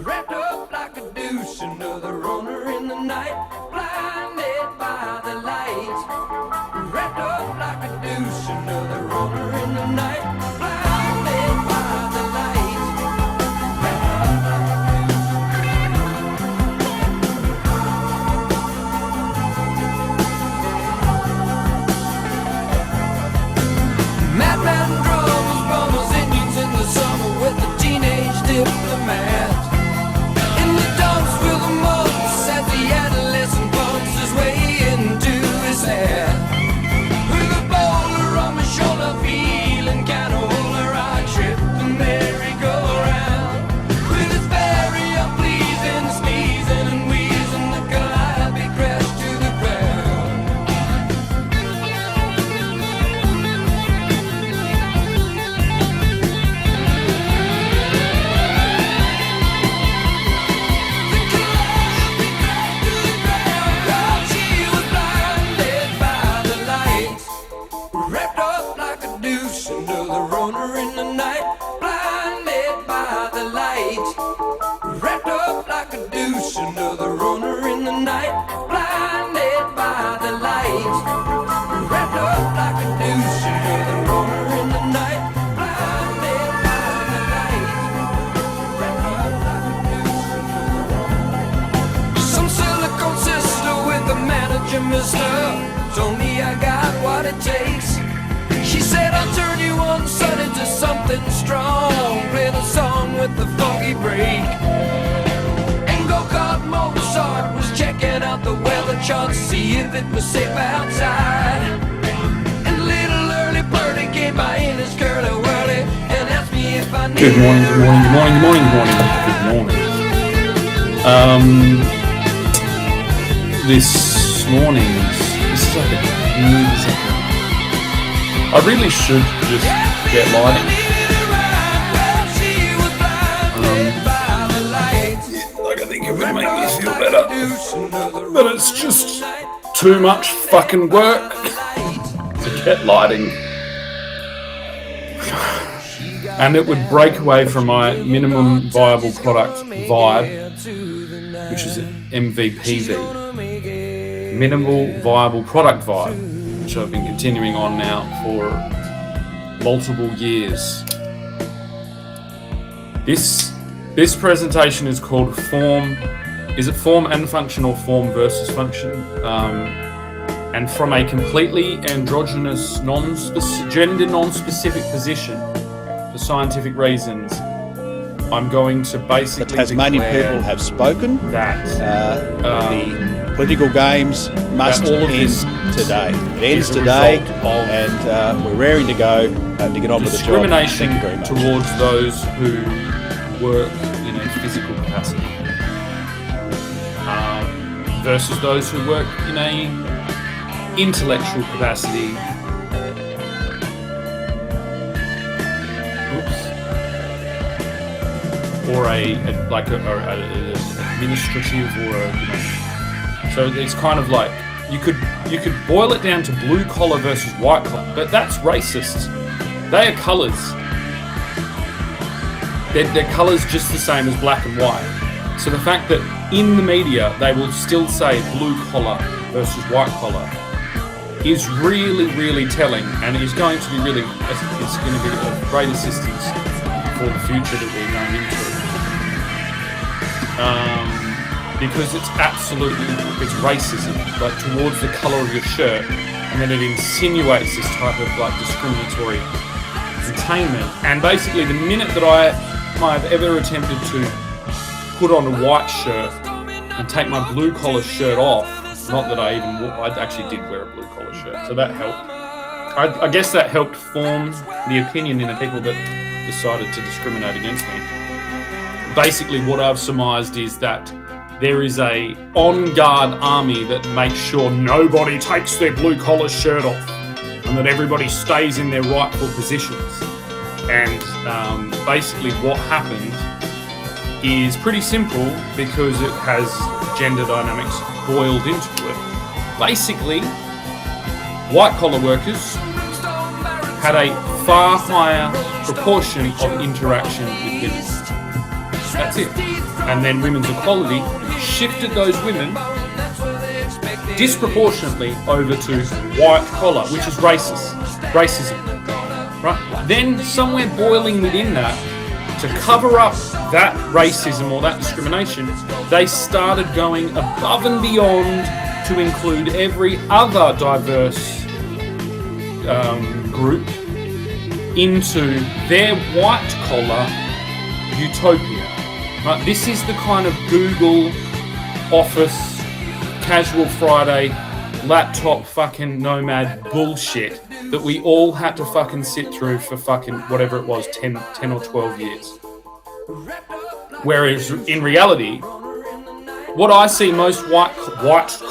wrapped up like a douche, another runner in the night, blinded by the light. Wrapped up like a douche, another runner in the night, blinded by the light. Madman drums, bombers, Indians in the summer with the teenage diplomat. In the dumps with the mumps as the adolescent bumps his way into his hat. With a boulder on my shoulder, feeling kind of older, I trip the merry-go-round. With his very unpleasing sneezing and wheezing, the calliope crashed to the ground. She was blinded by the lights, wrapped up like a douche, another runner in the night, blinded by the light. Wrapped up like a douche, another runner in the night, blinded by the light. Wrapped up like a douche, another runner in the night, blinded by the light. Wrapped up like a douche. Some silicone sister with a manager, mister, told me I got what it takes. She said I'll turn you on Sunday to something strong, play the song with the funky break. And go-kart Mozart was checking out the weather chart, see if it was safe outside. And little early birdie came by in his curly whirly and asked me if I needed Good morning, good morning, good morning, good morning, good morning. This is like a I really should just get lighting. Like I think it would make me feel better. But it's just too much fucking work to get lighting. And it would break away from my minimum viable product vibe, which is MVPV. Minimal viable product vibe, which I've been continuing on now for multiple years. This presentation is called Form. Is it Form and Function or Form versus Function? And from a completely androgynous, gender non-specific position, for scientific reasons, I'm going to basically The Tasmanian people have spoken that the political games must all of end this today. It ends is a today, result of and we're raring to go to get on with the job. discrimination Thank you very much. towards those who work in a physical capacity versus those who work in a intellectual capacity. Or a administrative or a, so it's kind of like you could boil it down to blue collar versus white collar, but that's racist. They are colours. They're colours just the same as black and white. So the fact that in the media they will still say blue collar versus white collar is really, really telling, and is going to be really, it's going to be of great assistance for the future that we're going into. Because it's racism, like towards the colour of your shirt, and then it insinuates this type of like discriminatory containment. And basically, the minute that I have ever attempted to put on a white shirt and take my blue collar shirt off, not that I actually did wear a blue collar shirt, so that helped. I guess that helped form the opinion in the people that decided to discriminate against me. Basically, what I've surmised is that there is a on-guard army that makes sure nobody takes their blue-collar shirt off and that everybody stays in their rightful positions. And basically what happened is pretty simple because it has gender dynamics boiled into it. Basically, white-collar workers had a far higher proportion of interaction with women. That's it. And then women's equality shifted those women disproportionately over to white collar, which is racism, right? Then somewhere boiling within that, to cover up that racism or that discrimination, they started going above and beyond to include every other diverse group into their white collar utopia. Right? This is the kind of Google Office, Casual Friday, laptop fucking nomad bullshit that we all had to fucking sit through for fucking whatever it was, 10 or 12 years. Whereas in reality, what I see most white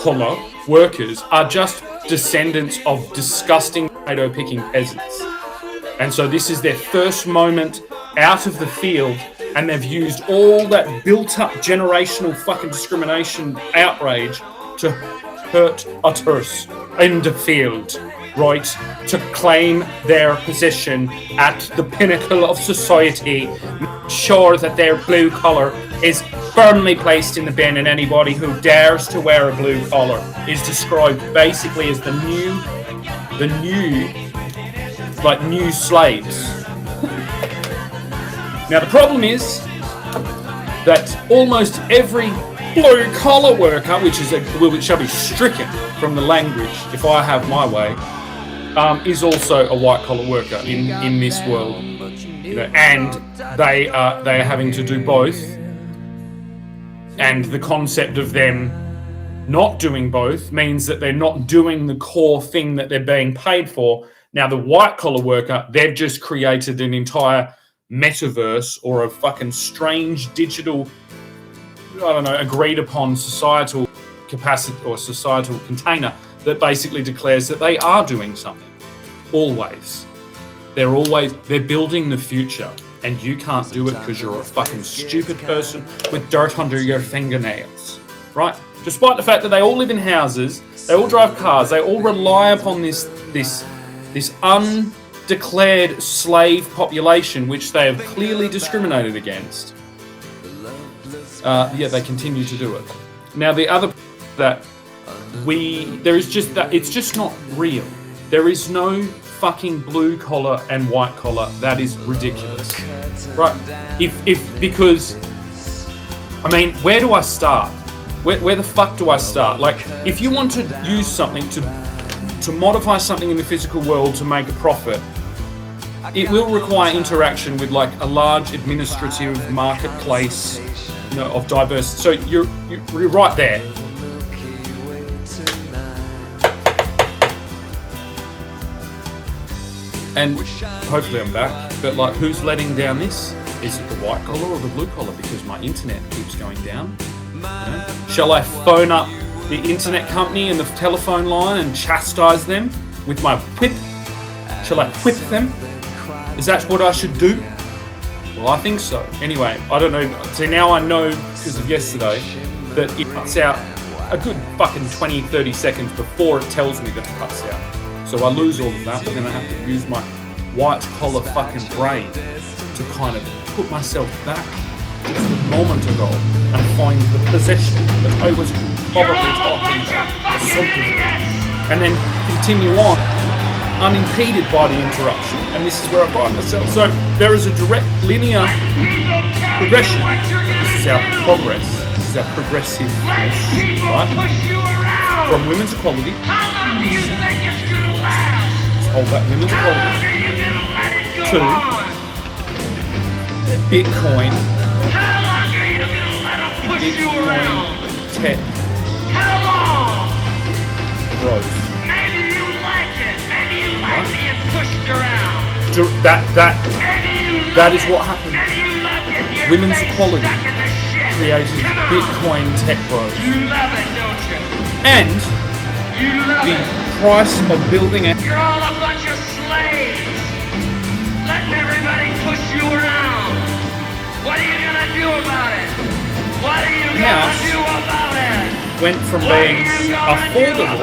collar workers are just descendants of disgusting potato picking peasants. And so this is their first moment out of the field, and they've used all that built up generational fucking discrimination outrage to hurt others in the field, right? To claim their position at the pinnacle of society, sure that their blue collar is firmly placed in the bin, and anybody who dares to wear a blue collar is described basically as the new slaves. Now the problem is that almost every blue collar worker, which shall be stricken from the language if I have my way, is also a white collar worker in this world, and they are having to do both. And the concept of them not doing both means that they're not doing the core thing that they're being paid for. Now the white collar worker, they've just created an entire metaverse or a fucking strange digital, I don't know, agreed upon societal capacity or societal container that basically declares that they are doing something. Always. They're building the future, and you can't do it because you're a fucking stupid person with dirt under your fingernails, right? Despite the fact that they all live in houses, they all drive cars, they all rely upon this undeclared slave population, which they have clearly discriminated against. They continue to do it. Now, the other that it's just not real. There is no fucking blue collar and white collar. That is ridiculous, right? Because, I mean, where do I start? Where the fuck do I start? Like, if you want to use something to modify something in the physical world to make a profit, it will require interaction with like a large administrative marketplace, of diverse. So you're right there. And hopefully I'm back. But like, who's letting down this? Is it the white collar or the blue collar? Because my internet keeps going down. Shall I phone up the internet company and the telephone line and chastise them with my whip? Shall I whip them? Is that what I should do? Well, I think so. Anyway, I don't know. See, now I know because of yesterday that it cuts out a good fucking 20-30 seconds before it tells me that it cuts out. So I lose all of that, but then I have to use my white collar fucking brain to kind of put myself back just a moment ago and find the possession that I was probably talking about, something, and then continue on unimpeded by the interruption. And this is where I find myself. So there is a direct linear progression. This is our progress. This is our progressive, right? From women's equality. Let's hold that women's equality to Bitcoin. Bitcoin tech growth. That is what happened. Women's equality created Bitcoin tech growth. And the price of building a... You're all a bunch of slaves, letting everybody push you around. What are you gonna do about it? What are you gonna do about it? Went from being affordable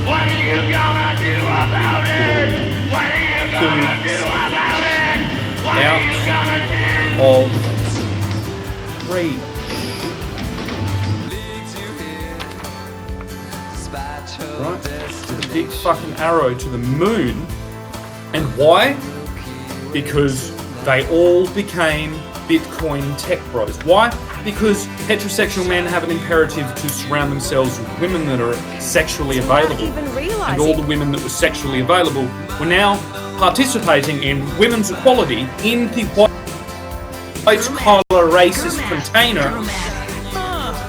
What are you gonna do about it? What are you gonna do about it? What are you gonna do? of tree. Right? With a big fucking arrow to the moon. And why? Because they all became Bitcoin tech bros. Why? Because heterosexual men have an imperative to surround themselves with women that are sexually available. And all the women that were sexually available were now participating in women's equality in the white-collar racist container.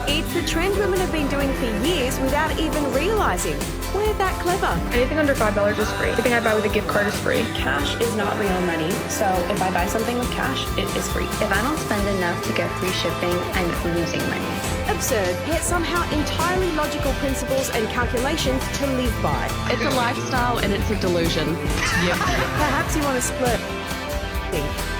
It's a trend women have been doing for years without even realising. We're that clever. Anything under $5 is free. Anything I buy with a gift card is free. Cash is not real money, so if I buy something with cash, it is free. If I don't spend enough to get free shipping, I'm losing money. Absurd, yet somehow entirely logical principles and calculations to live by. It's a lifestyle and it's a delusion. Perhaps you want to splurge.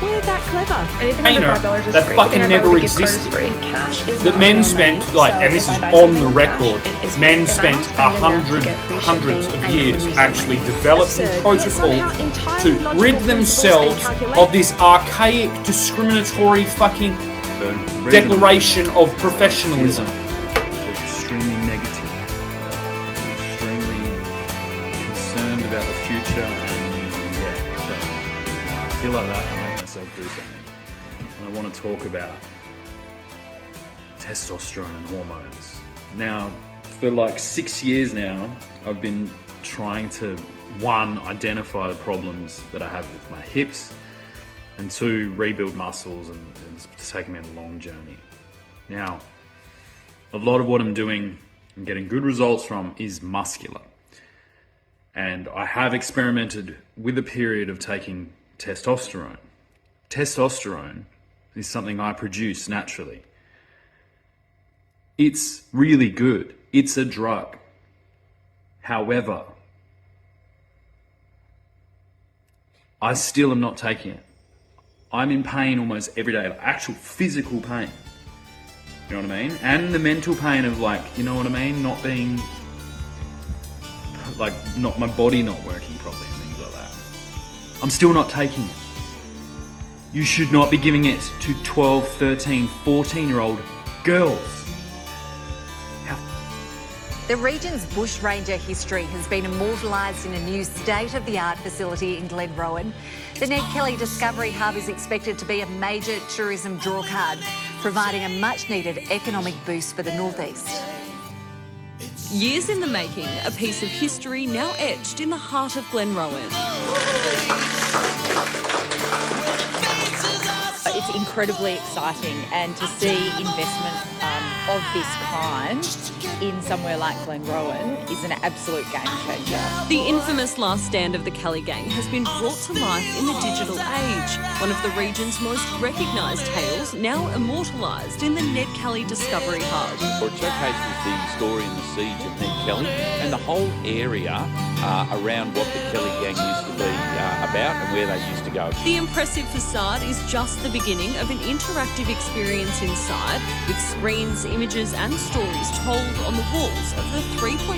We're that clever. Anything under $5 is that free. fucking Anything I buy never with a gift card is existed. free. Cash is That not men real spent, money, like, so and this if is I buy on something the with record, cash, it is free. men If I spent don't spend enough to get free hundreds shipping, of I'm years losing actually money. developing Absurd, protocol yet somehow entirely to logical rid principles themselves and calculations. of this archaic, discriminatory fucking declaration of professionalism. Extremely negative, extremely concerned about the future, and so I feel like that I make myself do something. And I want to talk about testosterone and hormones. Now, for like 6 years now, I've been trying to, one, identify the problems that I have with my hips, and two, rebuild muscles, and it's taken me a long journey. Now, a lot of what I'm doing and getting good results from is muscular. And I have experimented with a period of taking testosterone. Testosterone is something I produce naturally. It's really good. It's a drug. However, I still am not taking it. I'm in pain almost every day, like actual physical pain. You know what I mean? And the mental pain of, like, you know what I mean? Not being, like, not my body not working properly and things like that. I'm still not taking it. You should not be giving it to 12, 13, 14-year-old girls. The region's bushranger history has been immortalised in a new state-of-the-art facility in Glenrowan. The Ned Kelly Discovery Hub is expected to be a major tourism drawcard, providing a much-needed economic boost for the northeast. Years in the making, a piece of history now etched in the heart of Glenrowan. It's incredibly exciting, and to see investment of this kind in somewhere like Glenrowan is an absolute game changer. The infamous last stand of the Kelly Gang has been brought to life in the digital age, one of the region's most recognised tales, now immortalised in the Ned Kelly Discovery Hub. It showcases the story and the siege of Ned Kelly and the whole area around what the Kelly Gang used to be about and where they used to go. The impressive facade is just the beginning of an interactive experience inside, with screens, images and stories told on the walls of the $3.5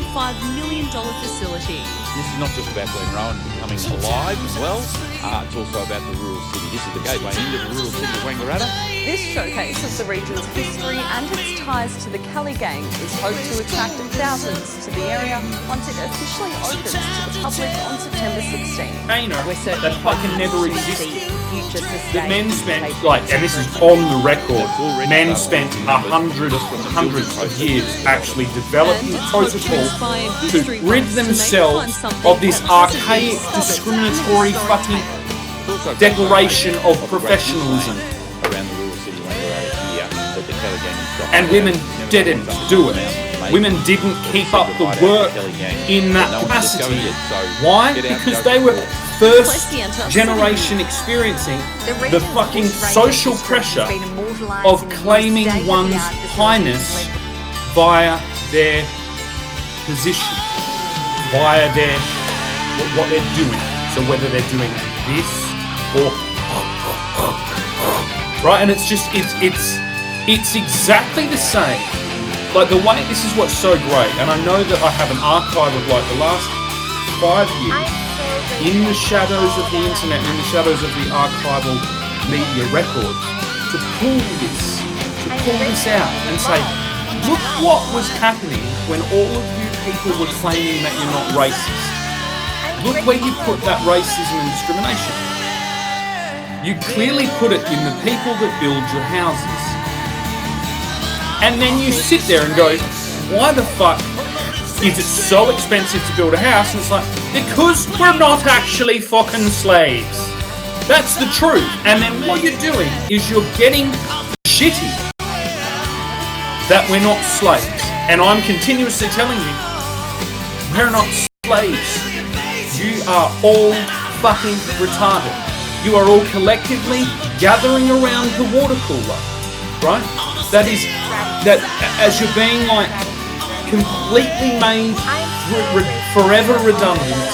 million facility. This is not just about Glenrowan becoming alive as well, it's also about the rural city. This is the gateway into the rural city of Wangaratta. This showcase of the region's history and its ties to the Kelly Gang is hoped to attract thousands to the area once it officially opens to the public on September 16th. We're certainly that fucking never hoping to existed. see future That men sustained spent, like, and this is on the record, men spent hundreds of years actually developing protocol to rid themselves of this archaic, discriminatory fucking declaration of professionalism. Around the rural city of Wangaratta here that the Kelly Gang has got. And women didn't do it. Women didn't keep up the work in that capacity. Why? Because they were first generation experiencing the fucking social pressure of claiming one's highness via their position, via their what they're doing. So whether they're doing this or right, and it's exactly the same. Like the way, this is what's so great, and I know that I have an archive of like the last 5 years in the shadows of the internet, in the shadows of the archival media records, to pull this, to pull this out and say, look what was happening when all of you people were claiming that you're not racist. Look where you put that racism and discrimination. You clearly put it in the people that build your houses. And then you sit there and go, why the fuck is it so expensive to build a house? And it's like, because we're not actually fucking slaves. That's the truth. And then what you're doing is you're getting shitty that we're not slaves. And I'm continuously telling you, we're not slaves. You are all fucking retarded. You are all collectively gathering around the water cooler, right? That as you're being like completely made forever redundant,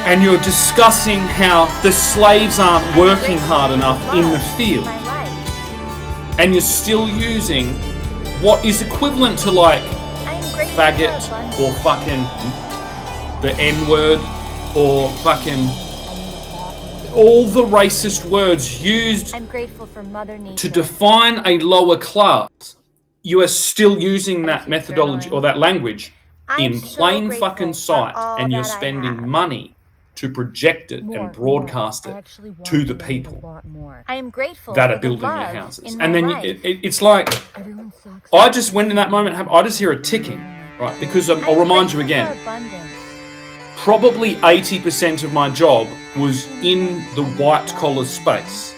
and you're discussing how the slaves aren't working hard enough in the field, and you're still using what is equivalent to like faggot or fucking the N-word or fucking all the racist words used to define a lower class. You are still using that methodology or that language in plain fucking sight, and you're spending money to project it and broadcast it to the people that are building your houses. And then it's like, I just, when in that moment, I just hear a ticking, right? Because I'll remind you again, probably 80% of my job was in the white collar space,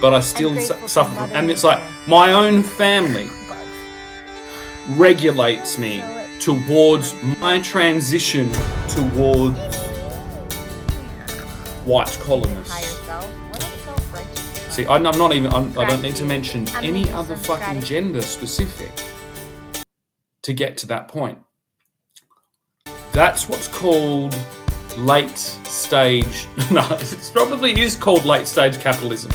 but I still suffer from, and it's like my own family regulates me towards my transition towards white collarness. See, I don't need to mention any other fucking gender specific to get to that point. That's what's called late stage. No, it probably is called late stage capitalism,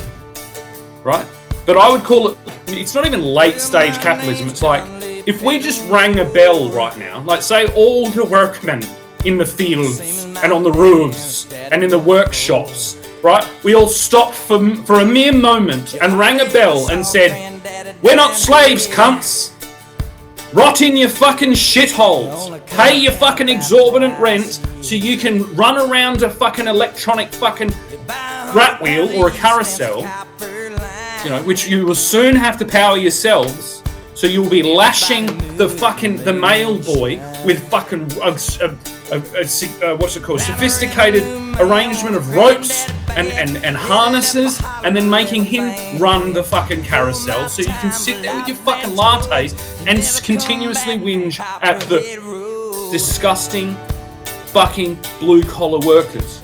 right? But I would call it, it's not even late stage capitalism. It's like, if we just rang a bell right now, like say all the workmen in the fields and on the roofs and in the workshops, right? We all stopped for a mere moment and rang a bell and said, we're not slaves, cunts. Rot in your fucking shitholes. Pay your fucking exorbitant rent so you can run around a fucking electronic fucking rat wheel or a carousel, you know, which you will soon have to power yourselves. So you'll be lashing the mail boy with fucking what's it called? Sophisticated arrangement of ropes and harnesses, and then making him run the fucking carousel so you can sit there with your fucking lattes and continuously whinge at the disgusting fucking blue collar workers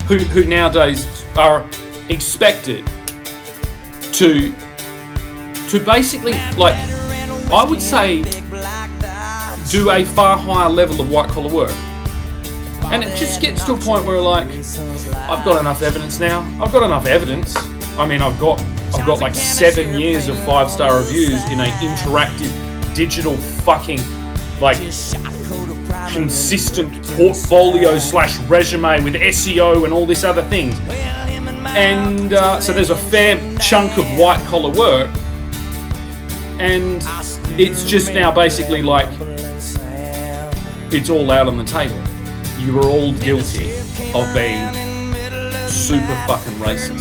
who nowadays are expected to basically, like, I would say, do a far higher level of white collar work. And it just gets to a point where, like, I've got enough evidence now. I've got enough evidence. I mean, I've got like 7 years of 5-star reviews in an interactive digital fucking, like, consistent portfolio / resume with SEO and all this other things. And so there's a fair chunk of white collar work. And it's just now basically like, it's all out on the table. You are all guilty of being super fucking racist,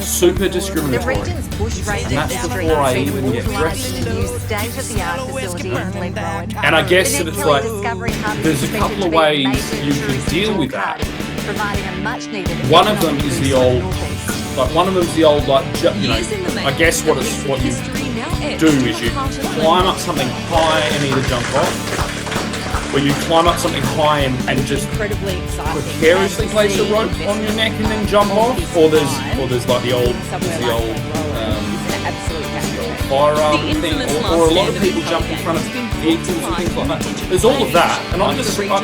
super discriminatory. And that's before I even get dressed. And I guess that it's like, there's a couple of ways you can deal with that. One of them is the old, you know, I guess what you do is you climb up something high and either jump off, or you climb up something high and just precariously place a rope on your neck and then jump off, or there's like the old firearm thing, or a lot of people jump in front of vehicles and things like that. There's all of that, and I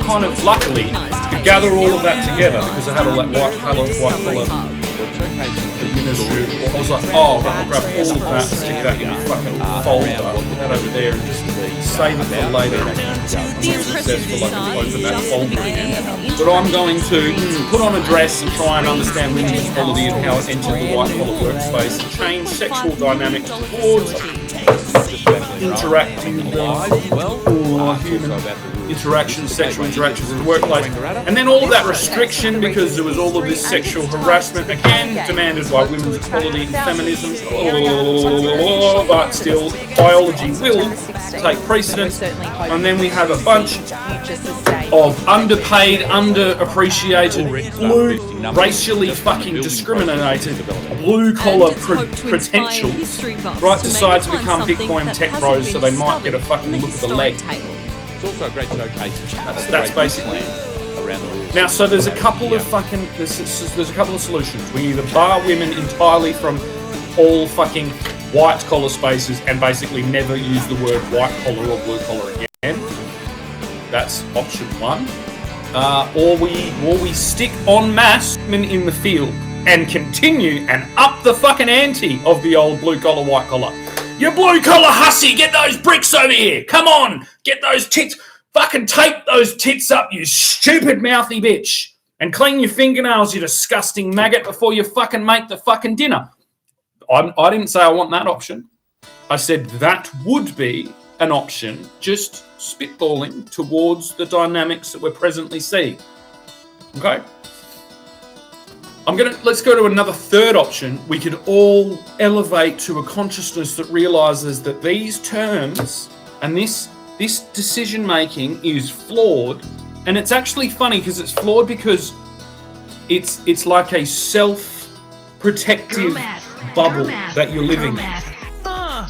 kind of luckily could gather all of that together because I had all that white collar ministry. I was like, oh, I'll grab all of that, stick that in a fucking folder, put that over there, and just save it for later. I'm not successful, I can open that folder again. but I'm going to put on a dress and try and understand women's equality and how it entered the white-collar workspace and change sexual dynamics towards interacting human interactions, sexual interactions in the workplace. And then all of that restriction, because there was all of this sexual harassment, again, demanded by women's equality and feminism, but still, biology will take precedence. And then we have a bunch of underpaid, underappreciated, racially fucking discriminated, blue-collar potentials, right, decide to become Bitcoin tech bros so they might get a fucking look at the leg. It's also a great showcase. That's basically around the rules. Now, so there's a couple of fucking there's a couple of solutions. We either bar women entirely from all fucking white collar spaces and basically never use the word white collar or blue collar again. That's option one. Or we stick en masse women in the field and continue and up the fucking ante of the old blue collar, white collar. You blue collar hussy, get those bricks over here. Come on, get those tits. Fucking tape those tits up, you stupid mouthy bitch. And clean your fingernails, you disgusting maggot, before you fucking make the fucking dinner. I didn't say I want that option. I said that would be an option, just spitballing towards the dynamics that we're presently seeing. Okay? Let's go to another third option. We could all elevate to a consciousness that realizes that these terms and this decision making is flawed. And it's actually funny because it's flawed because it's like a self-protective bubble that you're living in.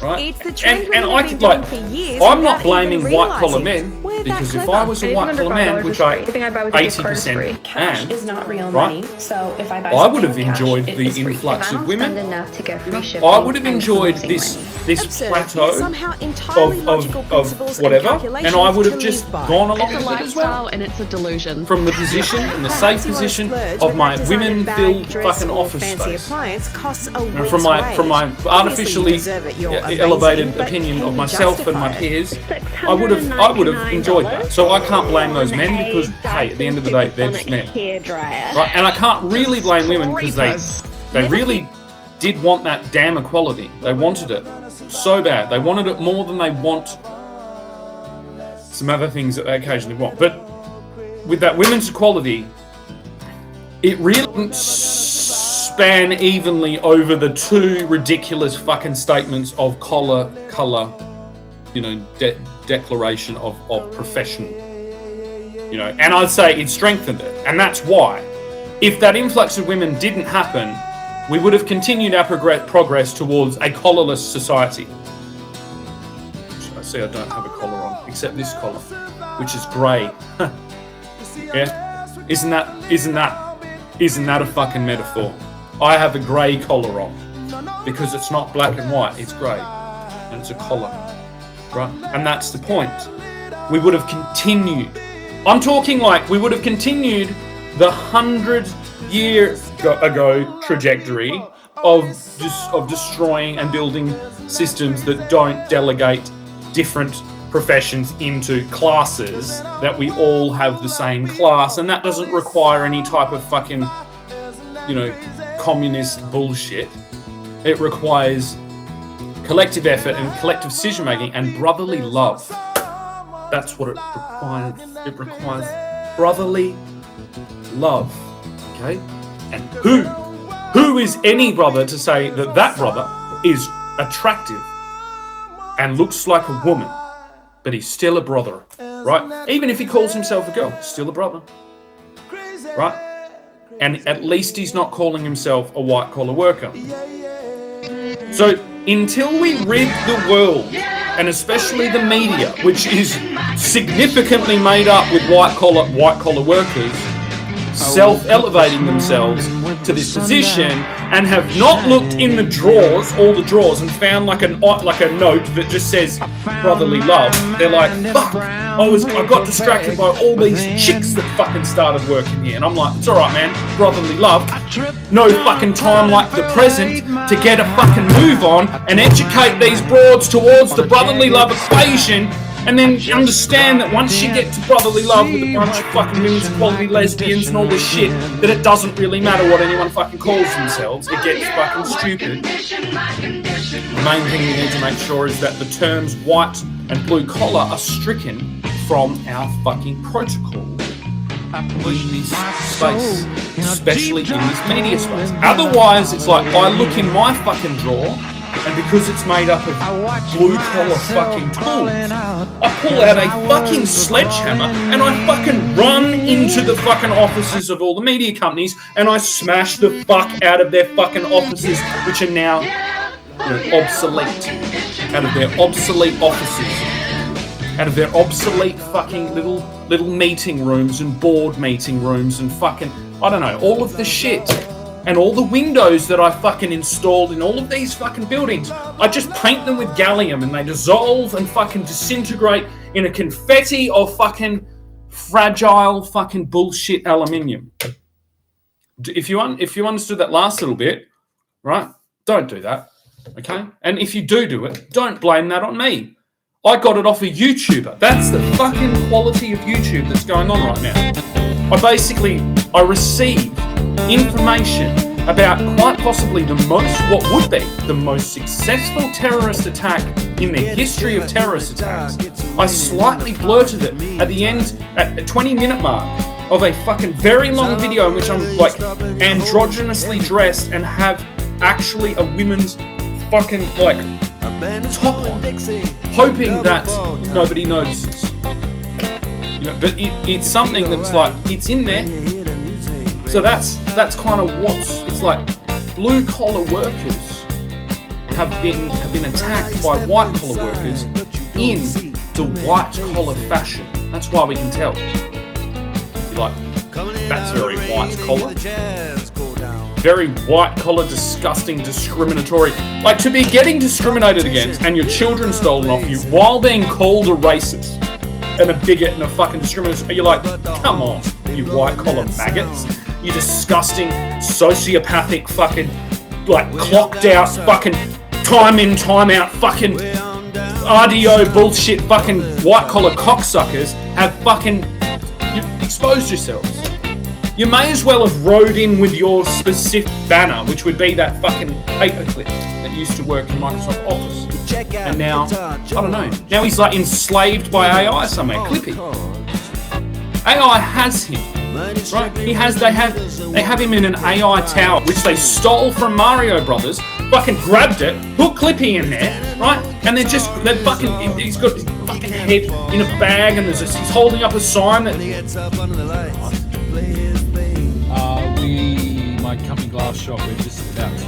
Right? It's the trend and women I have could been doing like, for years I'm not without even blaming white collar realising. men We're because that if clever. I was a white collar man, which I Anything I buy with a gift card is free. 80% Cash is not real money, right? so if I buy I something would have with cash, enjoyed it the is free. influx If I of don't women. spend enough to get free shipping I would have and enjoyed losing this money. Absurd, plateau somehow entirely logical of principles whatever, and and calculations I would have to just live by. gone along It's a with it as well. lifestyle and it's a delusion. From the position and the safe position of my women-filled fucking office space. And from my artificially elevated opinion of myself and my peers, I would have enjoyed that. So I can't blame those men because, hey, at the end of the day, they're just men. Right? And I can't really blame women because they really did want that damn equality. They wanted it so bad. They wanted it more than they want some other things that they occasionally want. But with that women's equality, it really didn't span evenly over the two ridiculous fucking statements of color, declaration of profession. And I'd say it strengthened it. And that's why. If that influx of women didn't happen, we would have continued our progress towards a collarless society. I see I don't have a collar on, except this collar, which is grey. Yeah? Isn't that a fucking metaphor? I have a grey collar on because it's not black and white, it's grey. And it's a collar. Right? And that's the point. We would have continued. I'm talking like we would have continued the 100-year ago trajectory of destroying and building systems that don't delegate different professions into classes, that we all have the same class, and that doesn't require any type of fucking, communist bullshit. It requires collective effort and collective decision making and brotherly love. That's what it requires. It requires brotherly love. Okay? And who is any brother to say that brother is attractive and looks like a woman, but he's still a brother, right? Even if he calls himself a girl, still a brother, right? And at least he's not calling himself a white-collar worker. So until we rid the world, and especially the media, which is significantly made up with white-collar workers, self-elevating themselves to this position, and have not looked in all the drawers, and found like a note that just says brotherly love. They're like, fuck, I got distracted by all these chicks that fucking started working here. And I'm like, it's alright, man, brotherly love. No fucking time like the present to get a fucking move on and educate these broads towards the brotherly love equation And then understand that once you get to brotherly love with a bunch of fucking women's quality lesbians and all this shit, that it doesn't really matter what anyone fucking calls themselves. It gets fucking stupid. The main thing we need to make sure is that the terms white and blue collar are stricken from our fucking protocol in this space, especially in this media space. Otherwise, it's like I look in my fucking drawer, and because it's made up of blue collar fucking tools, I pull out a fucking sledgehammer and I fucking run into the fucking offices of all the media companies and I smash the fuck out of their fucking offices, which are now obsolete. Out of their obsolete offices. Out of their obsolete fucking little meeting rooms and board meeting rooms and fucking, I don't know, all of the shit. And all the windows that I fucking installed in all of these fucking buildings, I just paint them with gallium and they dissolve and fucking disintegrate in a confetti of fucking fragile fucking bullshit aluminium. If you understood that last little bit, right, don't do that, okay? And if you do it, don't blame that on me. I got it off a YouTuber. That's the fucking quality of YouTube that's going on right now. I received information about quite possibly what would be the most successful terrorist attack in the history of terrorist attacks. I slightly blurted it at the end, at the 20-minute mark of a fucking very long video in which I'm like androgynously dressed and have actually a women's fucking like top on, hoping that nobody notices. You know, but it's something that's like, it's in there. So that's kind of it's like. Blue collar workers have been attacked by white collar workers in the white collar fashion. That's why we can tell. You're like, that's very white collar. Very white collar, disgusting, discriminatory. Like, to be getting discriminated against and your children stolen off you while being called a racist and a bigot and a fucking discriminator. You're like, come on, you white collar maggots. You disgusting, sociopathic, fucking, like, clocked out, fucking, time in, time out, fucking, RDO bullshit, fucking, white collar cocksuckers have fucking, you've exposed yourselves. You may as well have rode in with your specific banner, which would be that fucking paperclip that used to work in Microsoft Office. And now, I don't know, now he's like enslaved by AI somewhere, Clippy. AI has him. Right? They have him in an AI tower, which they stole from Mario Brothers, fucking grabbed it, put Clippy in there, right? And he's got his fucking head in a bag and he's holding up a sign that... My company Glass Shop, we're just about to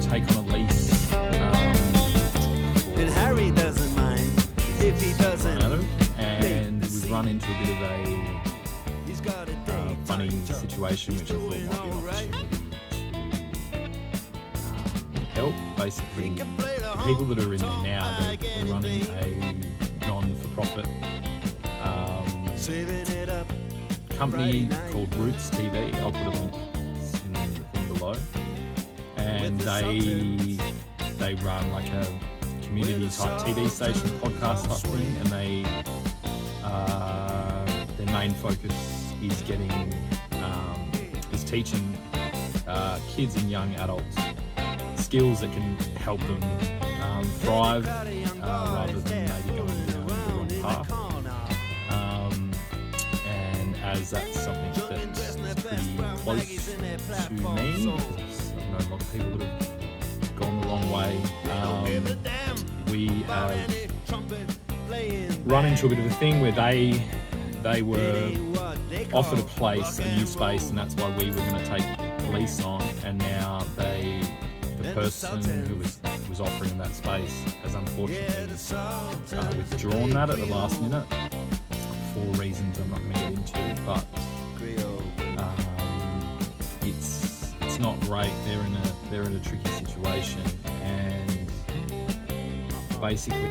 take on a lease. Harry doesn't mind if he doesn't. And we've run into a bit of a funny situation, which I thought might be an opportunity to help. Basically, the people that are in there now, they're running a non-for-profit company called Roots TV. I'll put a link in the thing below. And they run like a community type TV station, podcast type thing, and their main focus is teaching kids and young adults skills that can help them thrive rather than maybe going down the wrong path. And as that's something that's pretty close to me, because I know a lot of people that have gone the wrong way, we have run into a bit of a thing where they were offered a place, a new space, and that's why we were going to take the lease on. And now the person who was offering that space has unfortunately withdrawn that at the last minute for reasons I'm not going to get into. But it's not great. They're in a tricky situation, and basically.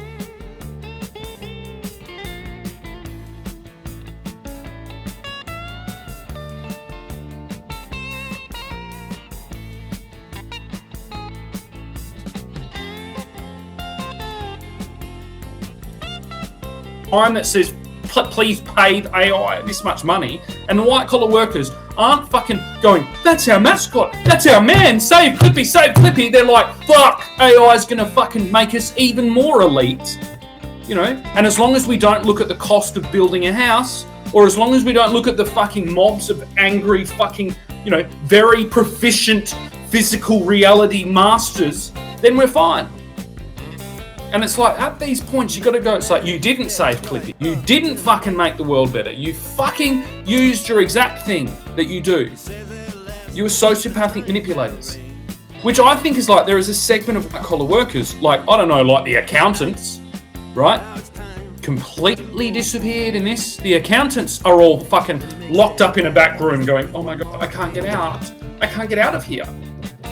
sign that says, please pay the AI this much money, and the white collar workers aren't fucking going, that's our mascot, that's our man, save Clippy. They're like, fuck, AI's gonna fucking make us even more elite. You know, and as long as we don't look at the cost of building a house, or as long as we don't look at the fucking mobs of angry fucking, you know, very proficient physical reality masters, then we're fine. And it's like, at these points, you got to go, it's like, you didn't save Clippy. You didn't fucking make the world better. You fucking used your exact thing that you do. You were sociopathic manipulators. Which I think is like, there is a segment of white collar workers, like, I don't know, like the accountants, right? Completely disappeared in this. The accountants are all fucking locked up in a back room going, oh my God, I can't get out. I can't get out of here.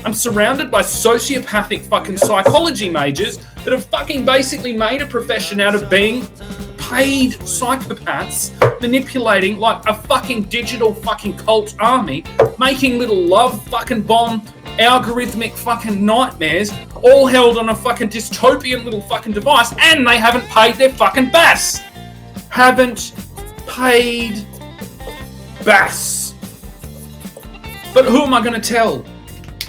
I'm surrounded by sociopathic fucking psychology majors that have fucking basically made a profession out of being paid psychopaths, manipulating like a fucking digital fucking cult army, making little love fucking bomb, algorithmic fucking nightmares, all held on a fucking dystopian little fucking device, and they haven't paid their fucking BAS. Haven't paid BAS. But who am I going to tell?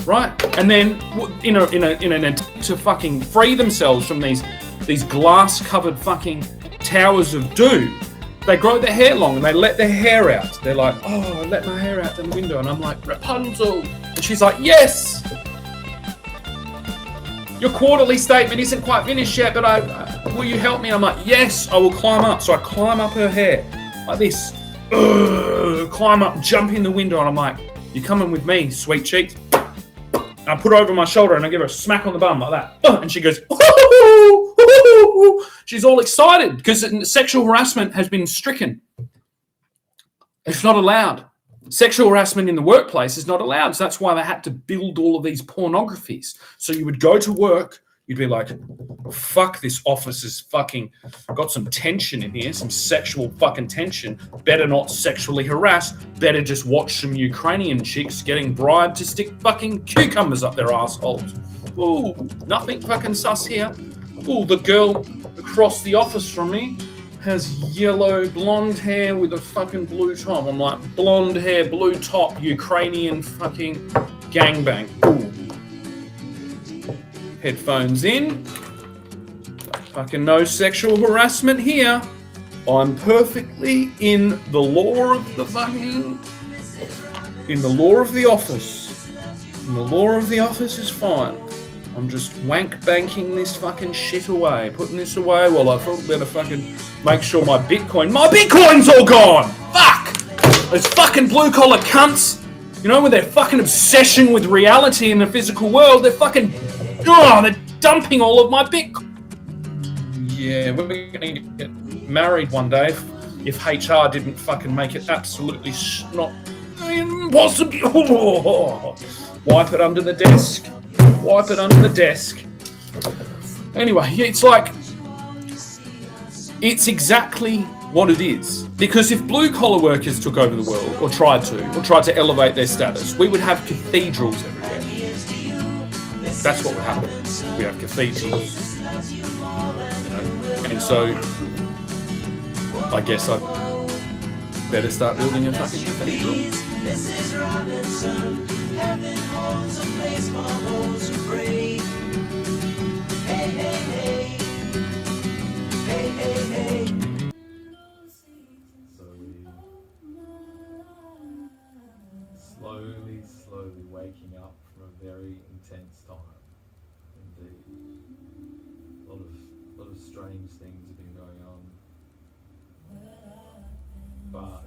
Right, and then in an attempt to fucking free themselves from these glass-covered fucking towers of doom, they grow their hair long and they let their hair out. They're like, oh, I let my hair out the window, and I'm like, Rapunzel, and she's like, yes, your quarterly statement isn't quite finished yet, but will you help me? And I'm like, yes, I will climb up. So I climb up her hair like this, climb up, jump in the window, and I'm like, you coming with me, sweet cheeks? I put her over my shoulder and I give her a smack on the bum like that. And she goes, ooh. She's all excited because sexual harassment has been stricken. It's not allowed. Sexual harassment in the workplace is not allowed. So that's why they had to build all of these pornographies. So you would go to work, you'd be like, fuck, this office is fucking got some tension in here, some sexual fucking tension. Better not sexually harass. Better just watch some Ukrainian chicks getting bribed to stick fucking cucumbers up their assholes. Ooh, nothing fucking sus here. Ooh, the girl across the office from me has yellow blonde hair with a fucking blue top. I'm like, blonde hair, blue top, Ukrainian fucking gangbang. Ooh. Headphones in. Fucking no sexual harassment here. I'm perfectly in the law of the fucking... in the law of the office. And the law of the office is fine. I'm just wank banking this fucking shit away. Putting this away while I thought better fucking make sure my Bitcoin's all gone! Fuck! Those fucking blue collar cunts, you know, with their fucking obsession with reality in the physical world, they're fucking... oh, they're dumping all of my Bitcoin. Yeah, we're going to get married one day if HR didn't fucking make it absolutely not impossible. Wipe it under the desk. Wipe it under the desk. Anyway, it's like, it's exactly what it is. Because if blue collar workers took over the world, or tried to elevate their status, we would have cathedrals everywhere. That's what would happen. We have cathedrals. You know? And so, I guess I better start building a fucking cathedral. This is Robinson. Heaven holds a place for those who pray. Hey, hey, hey. Hey, hey, hey. So we slowly waking up from a very intense time. Indeed. A lot of strange things have been going on. But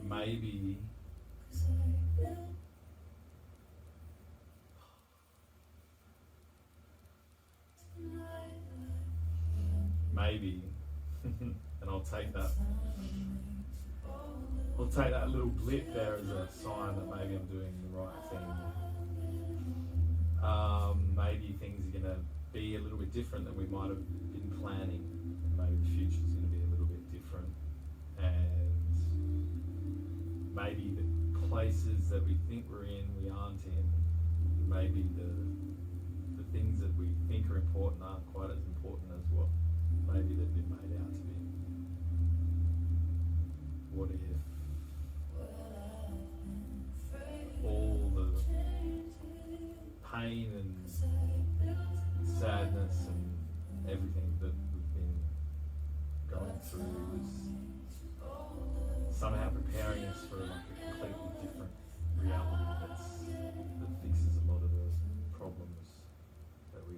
maybe and I'll take that little blip there as a sign that maybe I'm doing the right thing. Maybe things are going to be a little bit different than we might have been planning. Maybe the future's going to be a little bit different, and maybe the places that we think we're in, we aren't in. Maybe the things that we think are important aren't quite as important as what maybe they've been made out to be. What if all the pain and sadness and everything that we've been going through was somehow preparing us for like a completely different reality that fixes a lot of the problems that we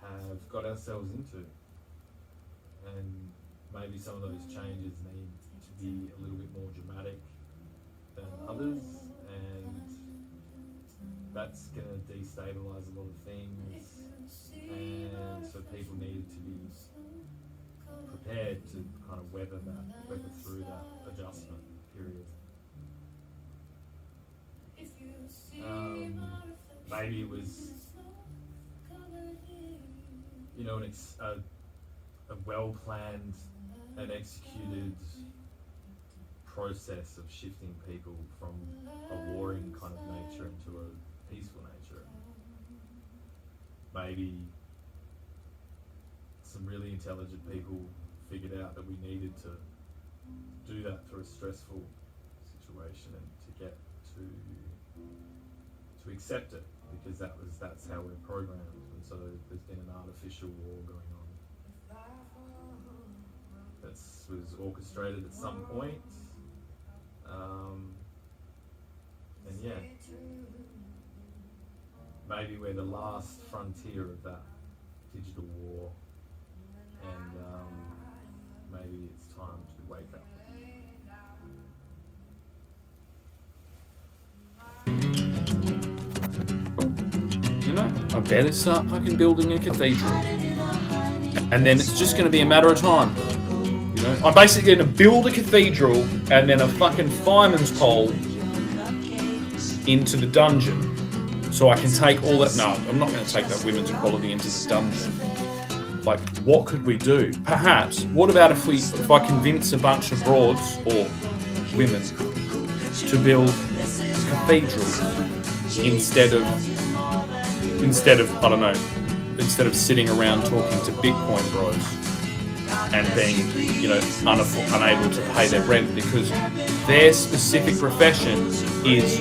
have got ourselves into. And maybe some of those changes need to be a little bit more dramatic than others, and that's going to destabilise a lot of things, and so people need to be prepared to kind of weather through that adjustment period. Maybe it was, you know, a well-planned and executed process of shifting people from a warring kind of nature into a peaceful nature. Maybe some really intelligent people figured out that we needed to do that through a stressful situation and to get to accept it, because that's how we're programmed. And so there's been an artificial war going on that was orchestrated at some point. And yeah, maybe we're the last frontier of that digital war, and maybe it's time to wake up. You know, I better start fucking building a cathedral, and then it's just going to be a matter of time. You know, I'm basically going to build a cathedral and then a fucking fireman's pole into the dungeon, so I can take all that. No, I'm not going to take that women's equality into the dungeon. Like, what could we do? Perhaps, what about if I convince a bunch of broads or women to build cathedrals instead of sitting around talking to Bitcoin bros and being, you know, unable to pay their rent because their specific profession is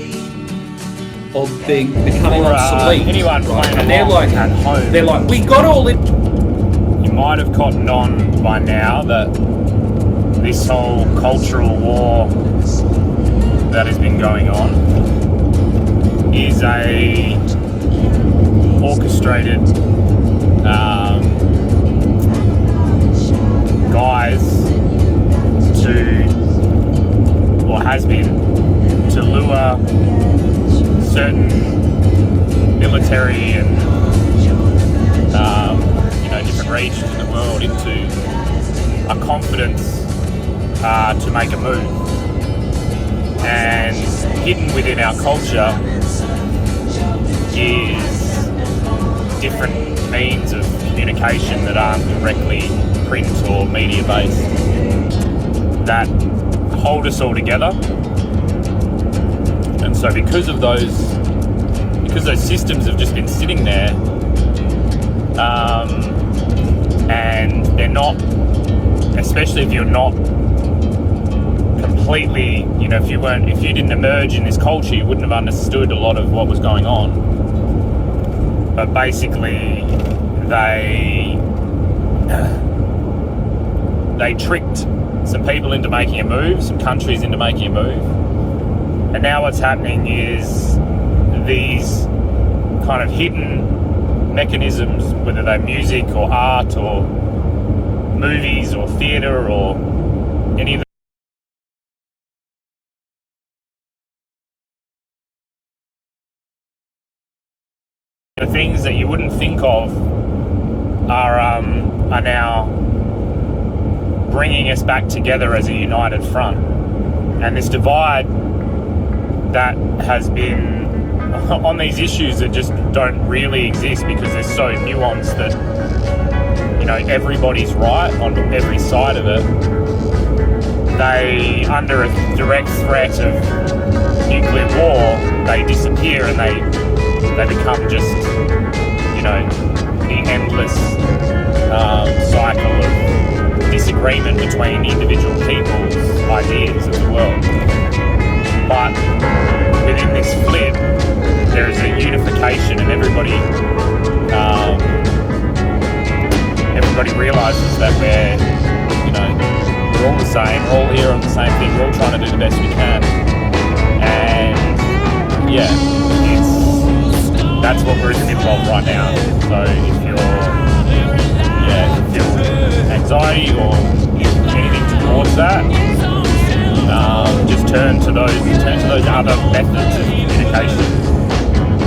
of becoming obsolete. Anyone playing and they're like, at home, they're like, we got all it. You might have cottoned on by now that this whole cultural war that has been going on is a orchestrated guise to, or has been, to lure certain military and different regions in the world into a confidence to make a move. And hidden within our culture is different means of communication that aren't directly print or media based that hold us all together. And so because those systems have just been sitting there, and they're not, especially if you're not completely, you know, if you didn't emerge in this culture, you wouldn't have understood a lot of what was going on. But basically, they tricked some people into making a move, some countries into making a move. And now what's happening is these kind of hidden mechanisms, whether they're music or art or movies or theatre or any of the things that you wouldn't think of are now bringing us back together as a united front. And this divide that has been on these issues that just don't really exist because they're so nuanced that, you know, everybody's right on every side of it. They, under a direct threat of nuclear war, they disappear and they become just, you know, the endless cycle of disagreement between individual people's ideas of the world. But within this flip, there is a unification, and everybody realizes that we're all the same, we're all here on the same thing, we're all trying to do the best we can. And yeah, that's what we're in the middle of right now. So if you feel anxiety or anything towards that, just turn to those other methods of communication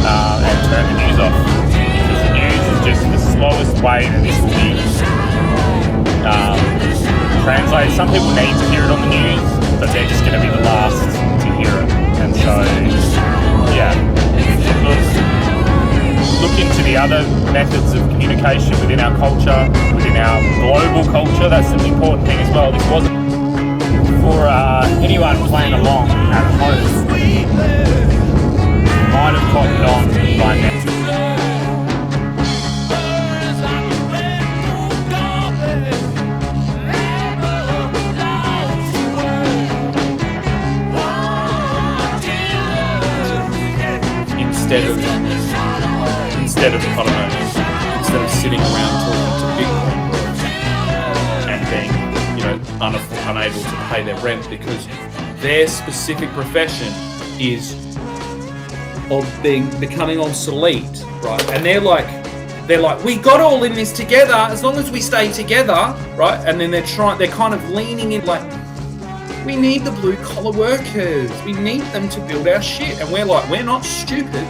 and turn the news off, because the news is just the slowest way that this will be translated. Some people need to hear it on the news, but they're just going to be the last to hear it. And so, yeah, look into the other methods of communication within our culture, within our global culture. That's an important thing as well. This wasn't for anyone playing along at home. Might have cottoned on by now. Instead of sitting around talking to Bitcoin and being, unable to pay their rent because their specific profession is of becoming obsolete, right? And they're like, we got all in this together as long as we stay together, right? And then they're kind of leaning in like, we need the blue collar workers. We need them to build our shit. And we're like, we're not stupid.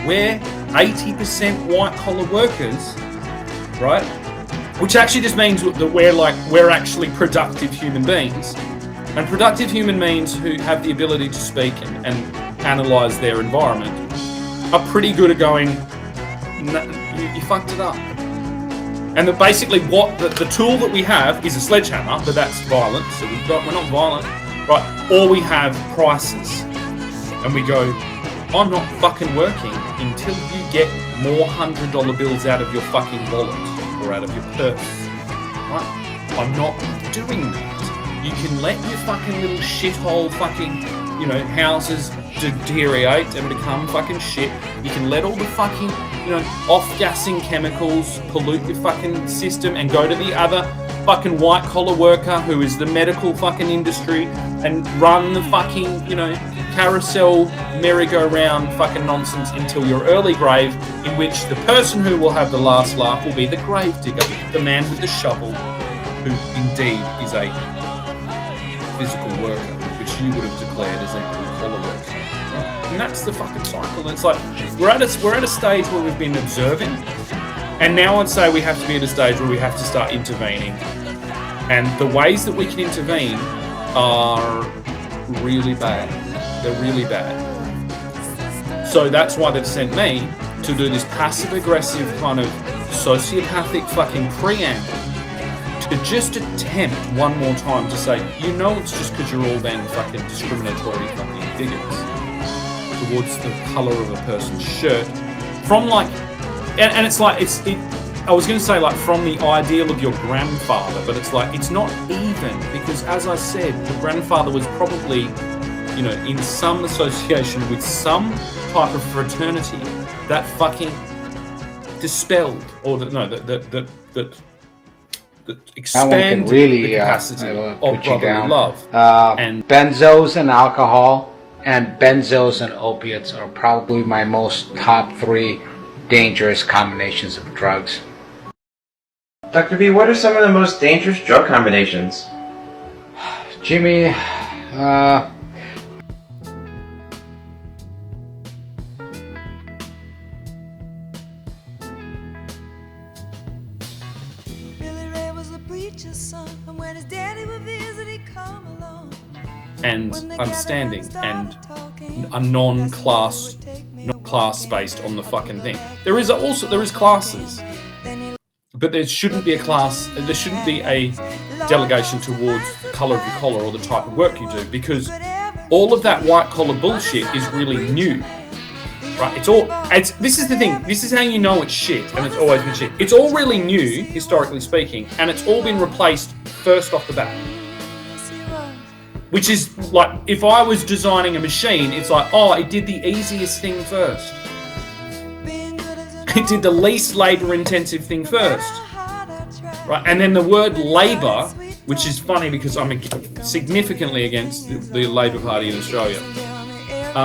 We're 80% white collar workers, right? Which actually just means that we're actually productive human beings. And productive human beings who have the ability to speak and analyze their environment are pretty good at going, you fucked it up. And that basically the tool that we have is a sledgehammer, but that's violent. So we're not violent. Right, or we have prices, and we go, I'm not fucking working until you get more $100 bills out of your fucking wallet or out of your purse. Right? I'm not doing that. You can let your fucking little shithole fucking, houses deteriorate and become fucking shit. You can let all the fucking, off-gassing chemicals pollute your fucking system and go to the other fucking white collar worker who is the medical fucking industry and run the fucking, carousel merry-go-round fucking nonsense until your early grave, in which the person who will have the last laugh will be the grave digger, the man with the shovel, who indeed is a physical worker, which you would have declared as a blue collar worker. Right? And that's the fucking cycle. And it's like we're at a stage where we've been observing. And now I'd say we have to be at a stage where we have to start intervening. And the ways that we can intervene are really bad. They're really bad. So that's why they've sent me to do this passive-aggressive kind of sociopathic fucking preamble to just attempt one more time to say, it's just because you're all being fucking discriminatory fucking bigots towards the colour of a person's shirt. From and it's like, I was going to say from the ideal of your grandfather, but it's like, it's not even, because as I said, the grandfather was probably, in some association with some type of fraternity that fucking dispelled, or that expanded the capacity of brotherly love. And benzos and alcohol and benzos and opiates are probably my most top 3 dangerous combinations of drugs. Dr. B, what are some of the most dangerous drug combinations? Jimmy, and understanding and a non-class, not class based on the fucking thing. There is classes, but there shouldn't be a class. There shouldn't be a delegation towards the colour of your collar or the type of work you do, because all of that white collar bullshit is really new. right? This is the thing. This is how you know it's shit, and it's always been shit. It's all really new, historically speaking, and it's all been replaced first off the bat. Which is like, if I was designing a machine, it's like, oh, it did the easiest thing first. It did the least labour-intensive thing first. Right, and then the word labour, which is funny because I'm significantly against the Labor Party in Australia,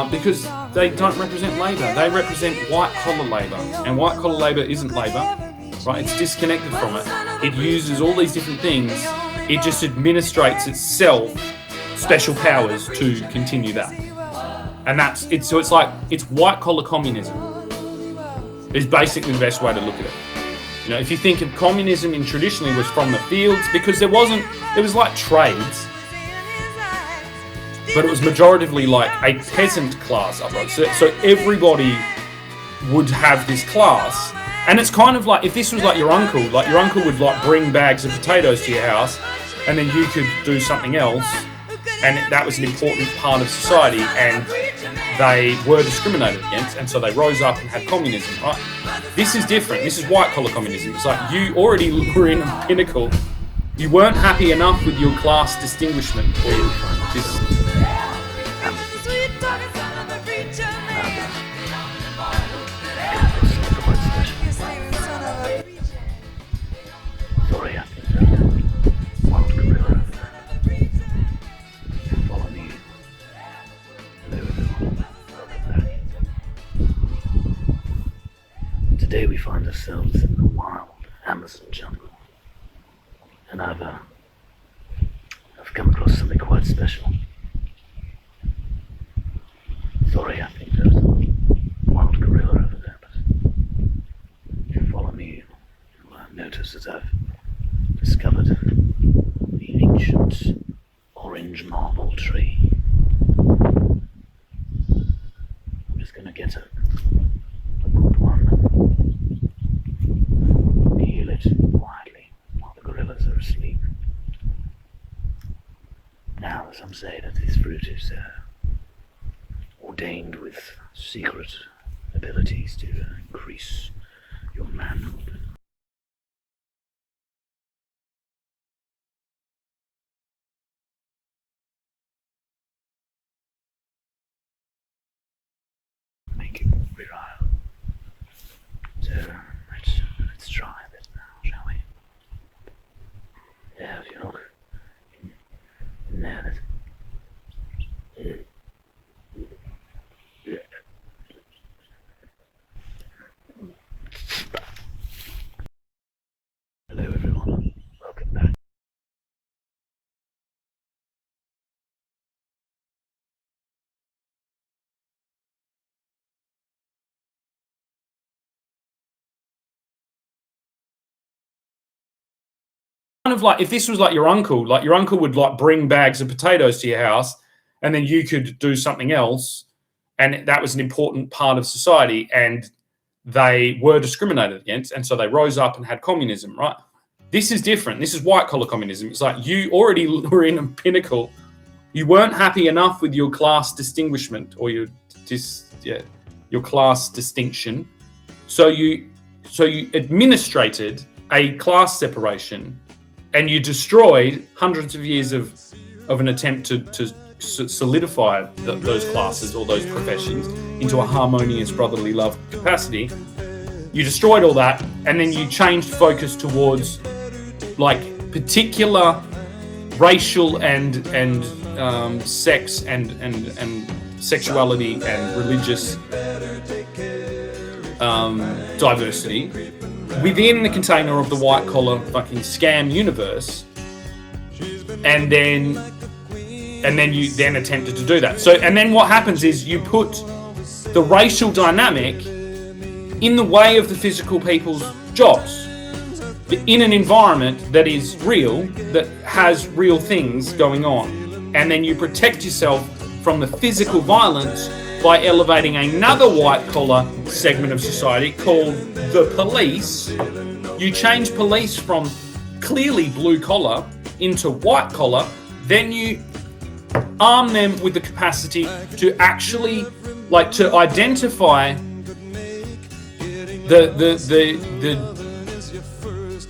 because they don't represent labour. They represent white-collar labour, and white-collar labour isn't labour, right? It's disconnected from it. It uses all these different things. It just administrates itself special powers to continue that. And that's it. So it's like, it's white-collar communism is basically the best way to look at it. You know, if you think of communism in traditionally was from the fields, because there was like trades, but it was majoritively like a peasant class upright. So everybody would have this class, and it's kind of like, if this was like your uncle would like bring bags of potatoes to your house, and then you could do something else, and that was an important part of society, and they were discriminated against, and so they rose up and had communism, right? This is different. This is white-collar communism. It's like, you already were in a pinnacle. You weren't happy enough with your class distinguishment, or this. Sorry, I think wild gorilla. Follow me. Today we find ourselves in the wild Amazon jungle, and I've come across something quite special. Sorry, I think there's a wild gorilla over there, but if you follow me, you'll notice that I've discovered the ancient orange marble tree. I'm just gonna get a good one, peel it quietly while the gorillas are asleep. Now, some say that this fruit is ordained with secret abilities to increase your manhood. Make it more virile. So let's try this now, shall we? Yeah, if you look in there, there's hello everyone, welcome back. Kind of like, if this was like your uncle would like bring bags of potatoes to your house, and then you could do something else, and that was an important part of society, and they were discriminated against, and so they rose up and had communism, right? This is different. This is white-collar communism. It's like, you already were in a pinnacle. You weren't happy enough with your class distinguishment, or your class distinction, so you administrated a class separation, and you destroyed hundreds of years of an attempt to solidify those classes or those professions into a harmonious brotherly love capacity. You destroyed all that, and then you changed focus towards like particular racial and sex and sexuality and religious diversity within the container of the white collar fucking scam universe, and then you then attempted to do that. So, and then what happens is you put the racial dynamic in the way of the physical people's jobs in an environment that is real, that has real things going on, and then you protect yourself from the physical violence by elevating another white-collar segment of society called the police. You change police from clearly blue-collar into white-collar, then you arm them with the capacity to actually like to identify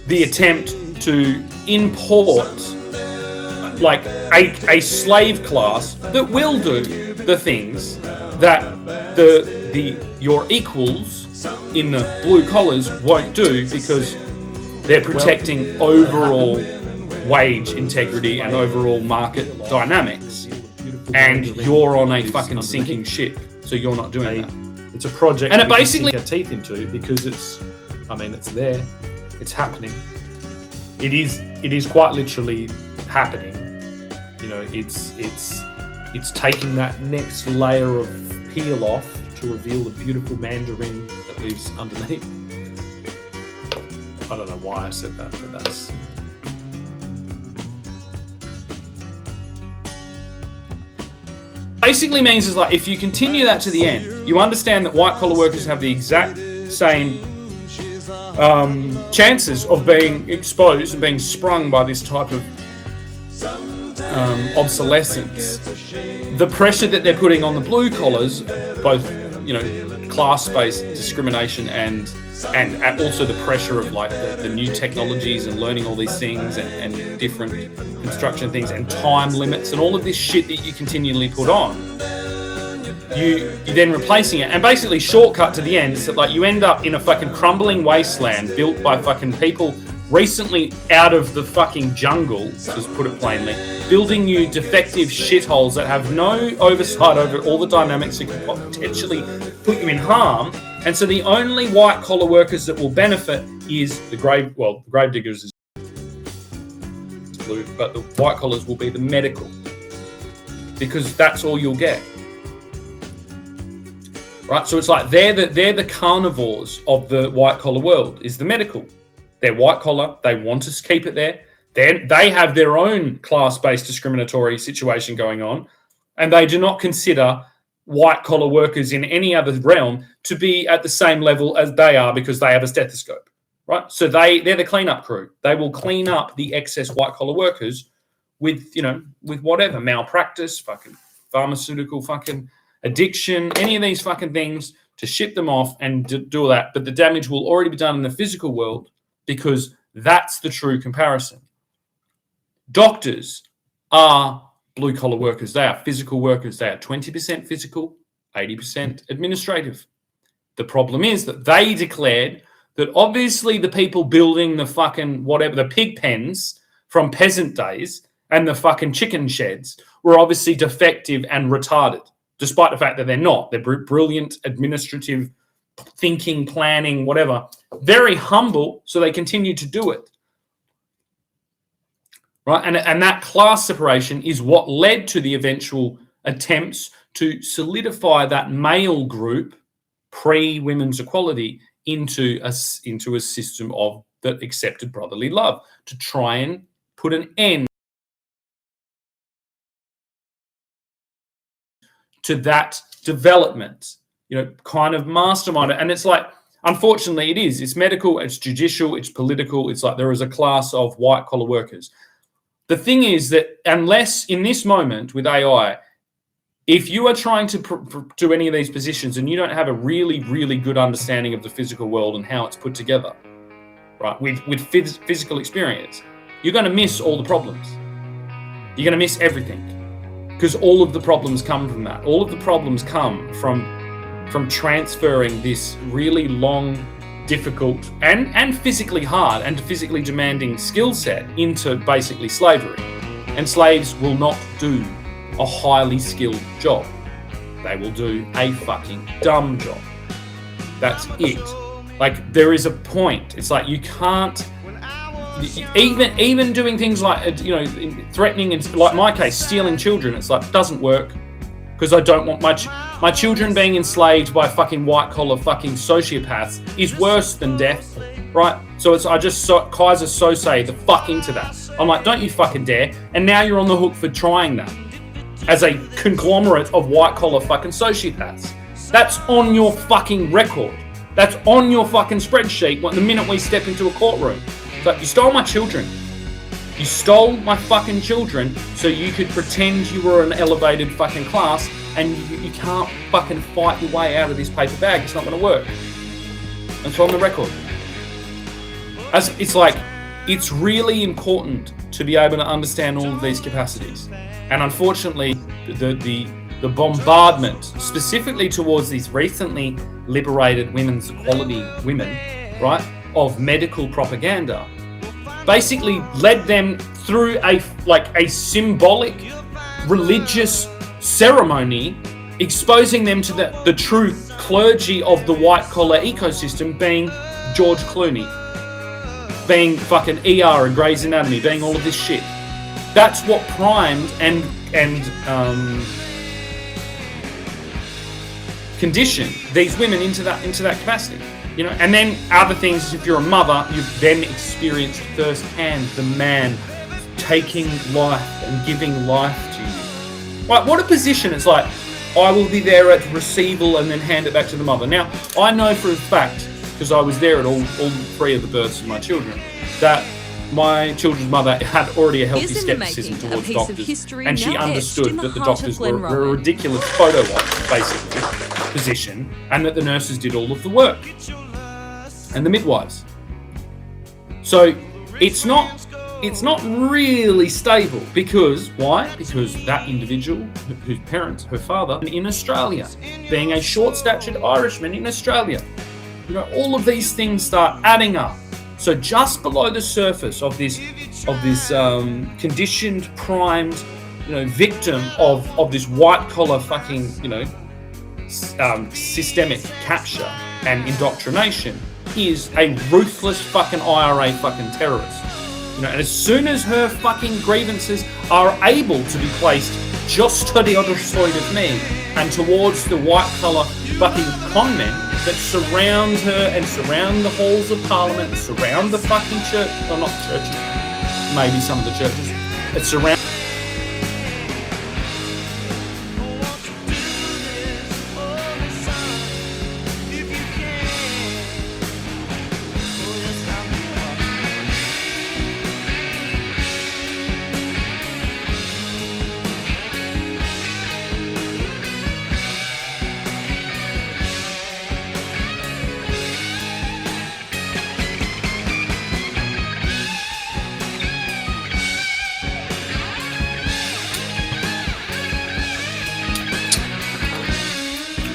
the attempt to import like a slave class that will do the things that your equals in the blue collars won't do, because they're protecting overall wage integrity and overall market dynamics, and you're on a fucking sinking ship, so you're not doing that. It's a project, and it we can basically sink our teeth into, because it's there, it's happening. It is quite literally happening. You know, it's taking that next layer of peel off to reveal the beautiful mandarin that lives underneath. I don't know why I said that, but that's. Basically means is like, if you continue that to the end, you understand that white collar workers have the exact same chances of being exposed and being sprung by this type of obsolescence. The pressure that they're putting on the blue collars, both class-based discrimination and also the pressure of like the new technologies and learning all these things and different construction things and time limits and all of this shit that you continually put on, you then replacing it, and basically shortcut to the end is that like you end up in a fucking crumbling wasteland built by fucking people recently out of the fucking jungle, just put it plainly, building you defective shitholes that have no oversight over all the dynamics that could potentially put you in harm. And so the only white collar workers that will benefit is the grave diggers is blue, but the white collars will be the medical, because that's all you'll get. Right, so it's like they're the carnivores of the white collar world, is the medical. They're white collar. They want to keep it there. They have their own class-based discriminatory situation going on, and they do not consider white collar workers in any other realm to be at the same level as they are, because they have a stethoscope, right? So they're the cleanup crew. They will clean up the excess white collar workers with whatever malpractice, fucking pharmaceutical fucking addiction, any of these fucking things, to ship them off and do all that. But the damage will already be done in the physical world, because that's the true comparison. Doctors are blue collar workers. They are physical workers. They are 20% physical, 80% administrative. The problem is that they declared that obviously the people building the fucking whatever, the pig pens from peasant days and the fucking chicken sheds were obviously defective and retarded, despite the fact that they're not. They're brilliant administrative thinking, planning, whatever. Very humble, so they continue to do it. Right, and that class separation is what led to the eventual attempts to solidify that male group, pre-women's equality, into a system of that accepted brotherly love, to try and put an end to that development, kind of mastermind it. And it's like, unfortunately, it is. It's medical, it's judicial, it's political. It's like there is a class of white collar workers. The thing is that unless in this moment with AI, if you are trying to do any of these positions and you don't have a really, really good understanding of the physical world and how it's put together, right, with physical experience, you're going to miss all the problems. You're going to miss everything, because all of the problems come from that. All of the problems come from transferring this really long, difficult and physically hard and physically demanding skill set into basically slavery. And slaves will not do a highly skilled job. They will do a fucking dumb job. That's it. Like, there is a point. It's like you can't even doing things like threatening and, like my case, stealing children. It's like, doesn't work, because I don't want my children being enslaved by fucking white collar fucking sociopaths is worse than death, right? So I just Kaiser Sose the fuck into that. I'm like, don't you fucking dare. And now you're on the hook for trying that as a conglomerate of white collar fucking sociopaths. That's on your fucking record. That's on your fucking spreadsheet the minute we step into a courtroom. It's like, you stole my children. You stole my fucking children so you could pretend you were an elevated fucking class and you can't fucking fight your way out of this paper bag. It's not going to work. That's on the record. It's like, it's really important to be able to understand all of these capacities. And unfortunately, the bombardment, specifically towards these recently liberated women's equality women, right, of medical propaganda, basically led them through a symbolic religious ceremony, exposing them to the true clergy of the white collar ecosystem, being George Clooney, being fucking ER and Grey's Anatomy, being all of this shit. That's what primed and conditioned these women into that capacity, you know. And then other things, if you're a mother, you've then experienced firsthand the man taking life and giving life to you. Like, what a position. It's like, I will be there at receival and then hand it back to the mother. Now, I know for a fact, because I was there at all three of the births of my children, that my children's mother had already a healthy skepticism towards doctors, and she understood that the doctors were a ridiculous photo op, basically, position, and that the nurses did all of the work, and the midwives. So it's not really stable. Because why? Because that individual, whose parents, her father, in Australia, being a short-statured Irishman in Australia, you know, all of these things start adding up. So just below the surface of this conditioned, primed, you know, victim of this white collar fucking, you know, systemic capture and indoctrination is a ruthless fucking IRA fucking terrorist. You know, and as soon as her fucking grievances are able to be placed just to the other side of me and towards the white collar fucking con men that surround her and surround the halls of Parliament and surround the fucking church, well, not churches, maybe some of the churches, that surround.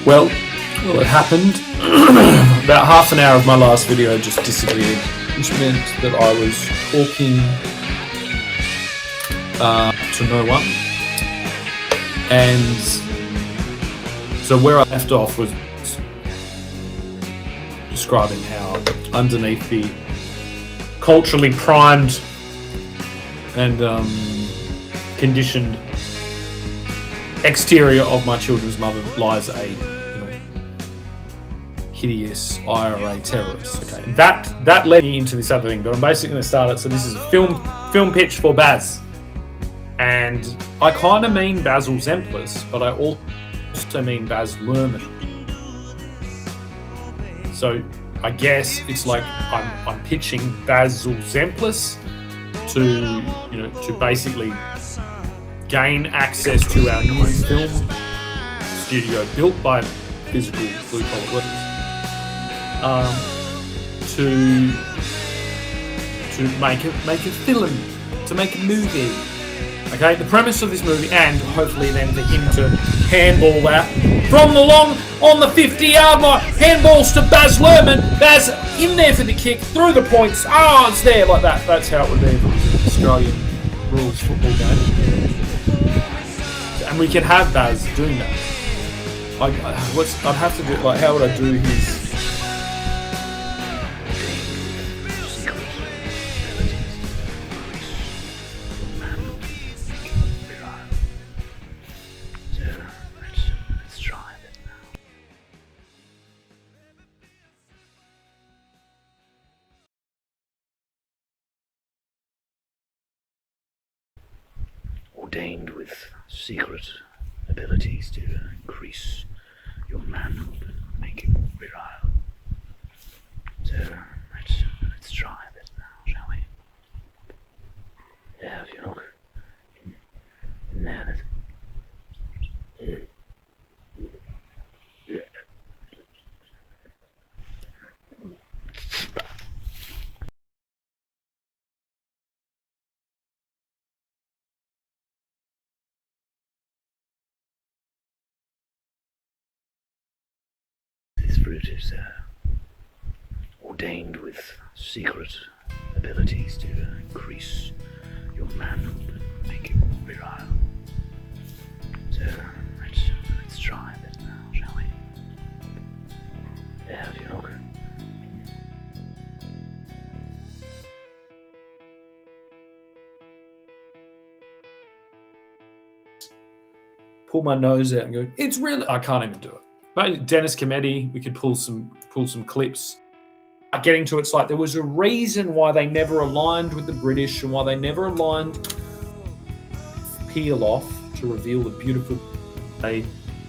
Well, it happened. About half an hour of my last video just disappeared, which meant that I was talking to no one. And so where I left off was describing how underneath the culturally primed and conditioned exterior of my children's mother lies a hideous IRA terrorist. Okay, that led me into this other thing, but I'm basically going to start it. So this is a film pitch for Baz, and I kind of mean Basil Zemplis, but I also mean Baz Luhrmann. So I guess it's like I'm pitching Basil Zemplis to basically gain access to our new film studio built by physical blue collar workers. To make a film, to make a movie. Okay, the premise of this movie, and hopefully then for him to handball that from the long on the 50-yard line, handballs to Baz Luhrmann. Baz in there for the kick, through the points. It's there like that. That's how it would be if it was an Australian rules football game. And we can have Baz doing that. I'd have to do, like, how would I do his? Let's try it now. Ordained with secret abilities to increase your manhood and make you more virile. So let's try this now, shall we? Yeah, if you look in there, fruit is ordained with secret abilities to increase your manhood and make you more virile. So let's try this now, shall we? Yeah, how do you look? Pull my nose out and go, it's really, I can't even do it. But Dennis Cometti, we could pull some clips. Getting to it's like there was a reason why they never aligned with the British and why they never aligned Peel off to reveal the beautiful.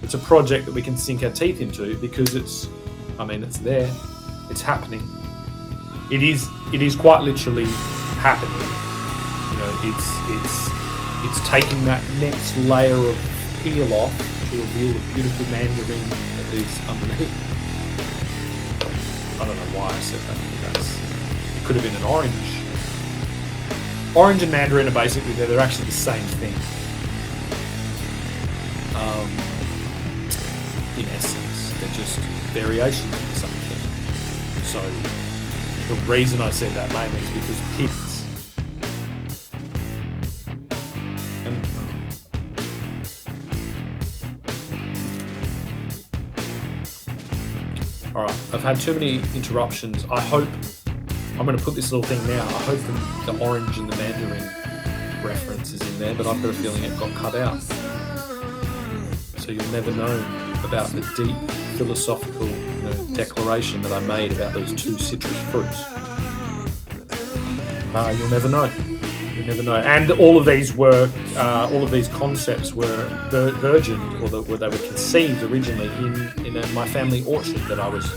It's a project that we can sink our teeth into because it's there, it's happening. It is quite literally happening. You know, it's taking that next layer of peel off to reveal the beautiful mandarin that is underneath. I don't know why I said that. It could have been an orange. Orange and mandarin are basically they're actually the same thing. In essence, they're just variations of the same thing. So the reason I said that mainly is because pips and alright, I've had too many interruptions. I hope I'm going to put this little thing now. I hope the orange and the mandarin reference is in there, but I've got a feeling it got cut out. So you'll never know about the deep philosophical declaration that I made about those two citrus fruits. You'll never know. You'll never know. And all of these concepts were virgined, or they were conceived originally in my family orchard that I was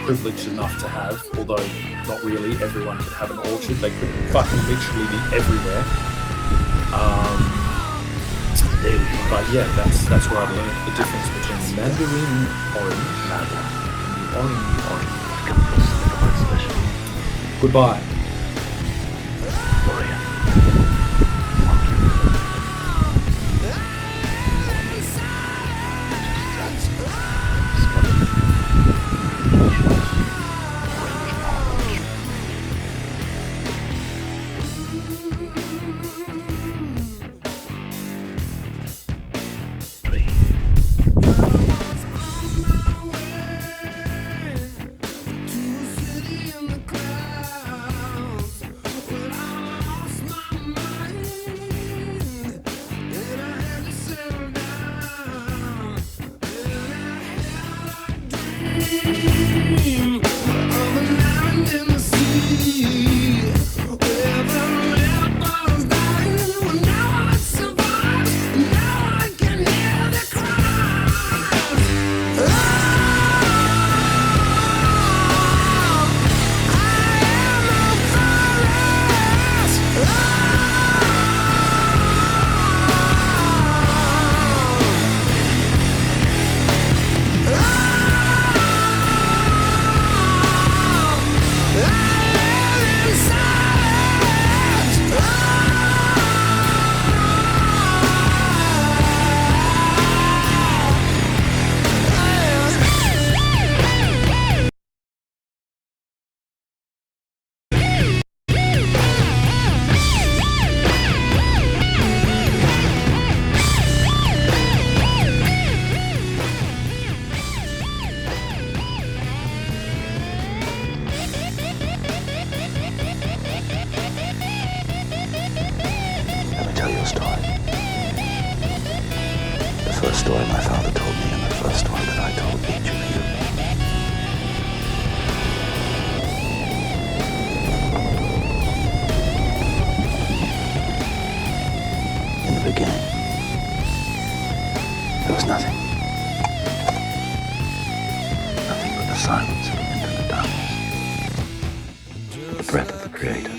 privileged enough to have. Although not really everyone could have an orchard. They could fucking literally be everywhere. But yeah, that's where I learned the difference between the mandarin orange and the orange. Goodbye. Story my father told me, and the first story that I told each of you. In the beginning, there was nothing. Nothing but the silence of infinite darkness. The breath of the Creator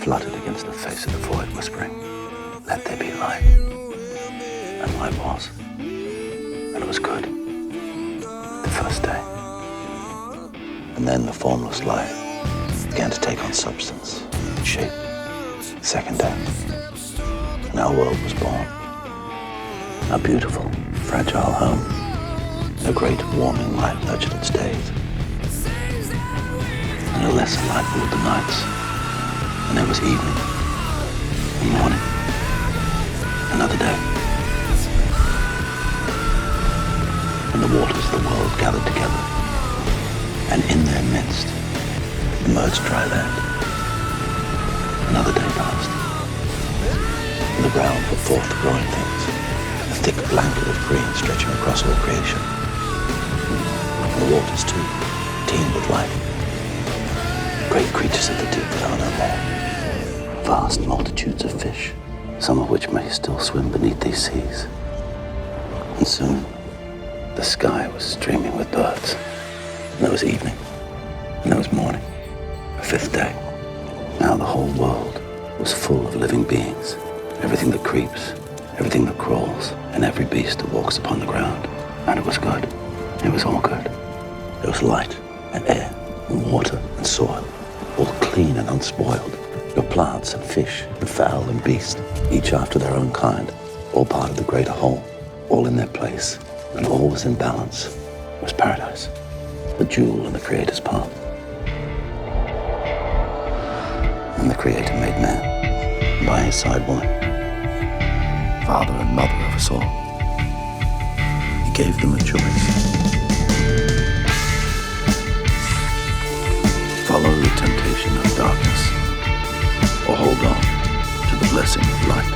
fluttered against the face of the void, whispering, "Let there be light." And light was. And it was good. The first day. And then the formless light began to take on substance, shape. Second day. And our world was born. Our beautiful, fragile home. A great warming light nurtured its days, and a lesser light ruled the nights. And there was evening, and morning, another day. And the waters of the world gathered together, and in their midst emerged dry land. Another day passed, and the ground put forth the growing things, a thick blanket of green stretching across all creation. And the waters, too, teemed with life. Great creatures of the deep that are no more. Vast multitudes of fish, some of which may still swim beneath these seas. And soon, the sky was streaming with birds. And there was evening, and there was morning, a fifth day. Now the whole world was full of living beings. Everything that creeps, everything that crawls, and every beast that walks upon the ground. And it was good. It was all good. There was light and air and water and soil, all clean and unspoiled. Your plants and fish and fowl and beast, each after their own kind, all part of the greater whole, all in their place, and all was in balance. It was paradise, the jewel in the Creator's palm. And the Creator made man, and by his side woman, father and mother of us all. He gave them a choice. Follow the temptation of darkness, or hold on to the blessing of light.